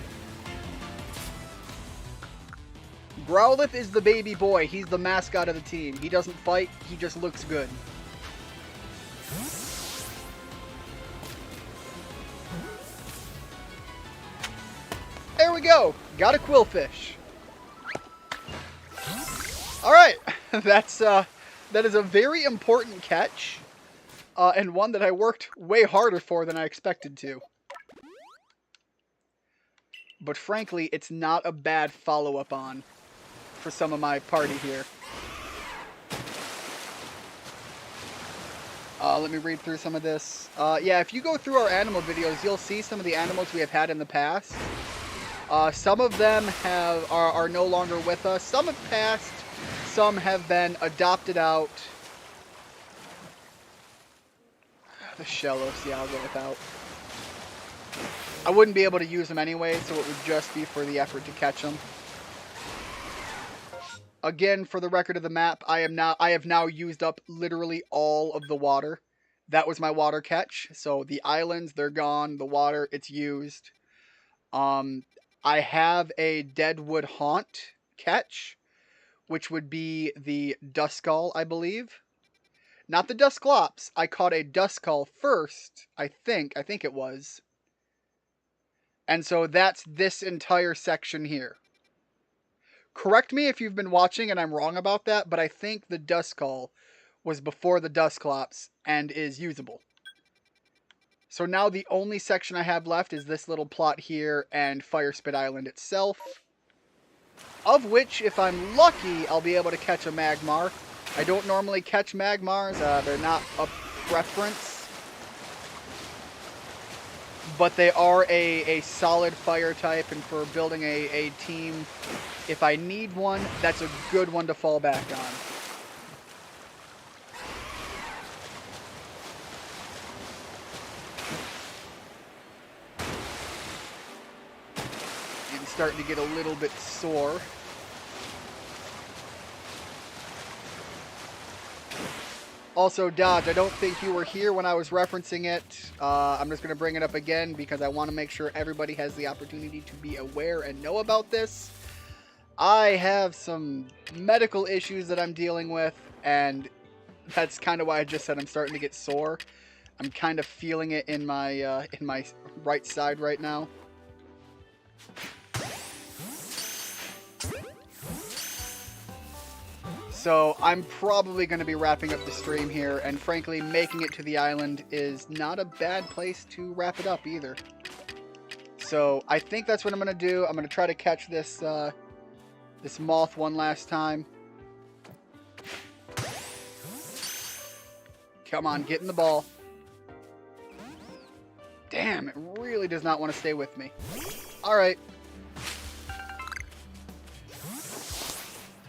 Growlithe is the baby boy. He's the mascot of the team. He doesn't fight. He just looks good. There we go. Got a Quillfish. All right. That is a very important catch. And one that I worked way harder for than I expected to. But frankly, it's not a bad follow-up on for some of my party here. Let me read through some of this. Yeah, if you go through our animal videos, you'll see some of the animals we have had in the past. Some of them are no longer with us. Some have passed. Some have been adopted out. The Shellos, yeah, I'll go without. I wouldn't be able to use them anyway, so it would just be for the effort to catch them. Again, for the record of the map, I have now used up literally all of the water. That was my water catch. So the islands, they're gone. The water, it's used. I have a Deadwood Haunt catch, which would be the Duskull, I believe. Not the Dusclops. I caught a Duskull first, I think it was. And so that's this entire section here. Correct me if you've been watching and I'm wrong about that, but I think the Duskull was before the Dusclops and is usable. So now the only section I have left is this little plot here and Fire Spit Island itself. Of which, if I'm lucky, I'll be able to catch a Magmar. I don't normally catch Magmars. They're not a preference. But they are a solid fire type, and for building a team, if I need one, that's a good one to fall back on. starting to get a little bit sore. Also, Dodge, I don't think you were here when I was referencing it. I'm just going to bring it up again because I want to make sure everybody has the opportunity to be aware and know about this. I have some medical issues that I'm dealing with, and that's kind of why I just said I'm starting to get sore. I'm kind of feeling it in my right side right now. So I'm probably going to be wrapping up the stream here, and frankly, making it to the island is not a bad place to wrap it up either. So I think that's what I'm going to do. I'm going to try to catch this this moth one last time. Come on, get in the ball. Damn, it really does not want to stay with me. All right.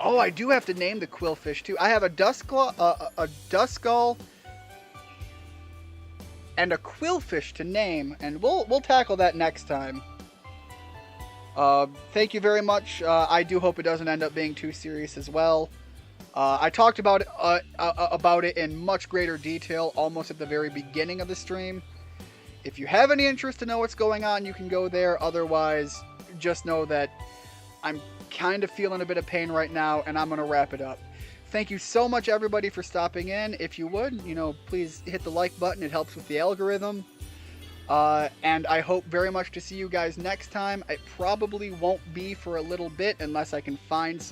Oh, I do have to name the quillfish too. I have a Duskull, a Duskull, and a quillfish to name, and we'll tackle that next time. Thank you very much. I do hope it doesn't end up being too serious as well. I talked about it in much greater detail almost at the very beginning of the stream. If you have any interest to know what's going on, you can go there. Otherwise, just know that I'm kind of feeling a bit of pain right now, and I'm going to wrap it up. Thank you so much, everybody, for stopping in. If you would, please hit the like button. It helps with the algorithm. And I hope very much to see you guys next time. It probably won't be for a little bit unless I can find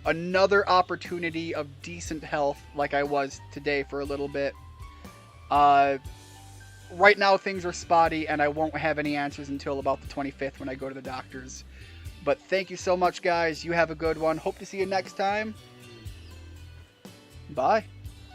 another opportunity of decent health like I was today for a little bit. Right now things are spotty, and I won't have any answers until about the 25th when I go to the doctor's. But thank you so much, guys. You have a good one. Hope to see you next time. Bye.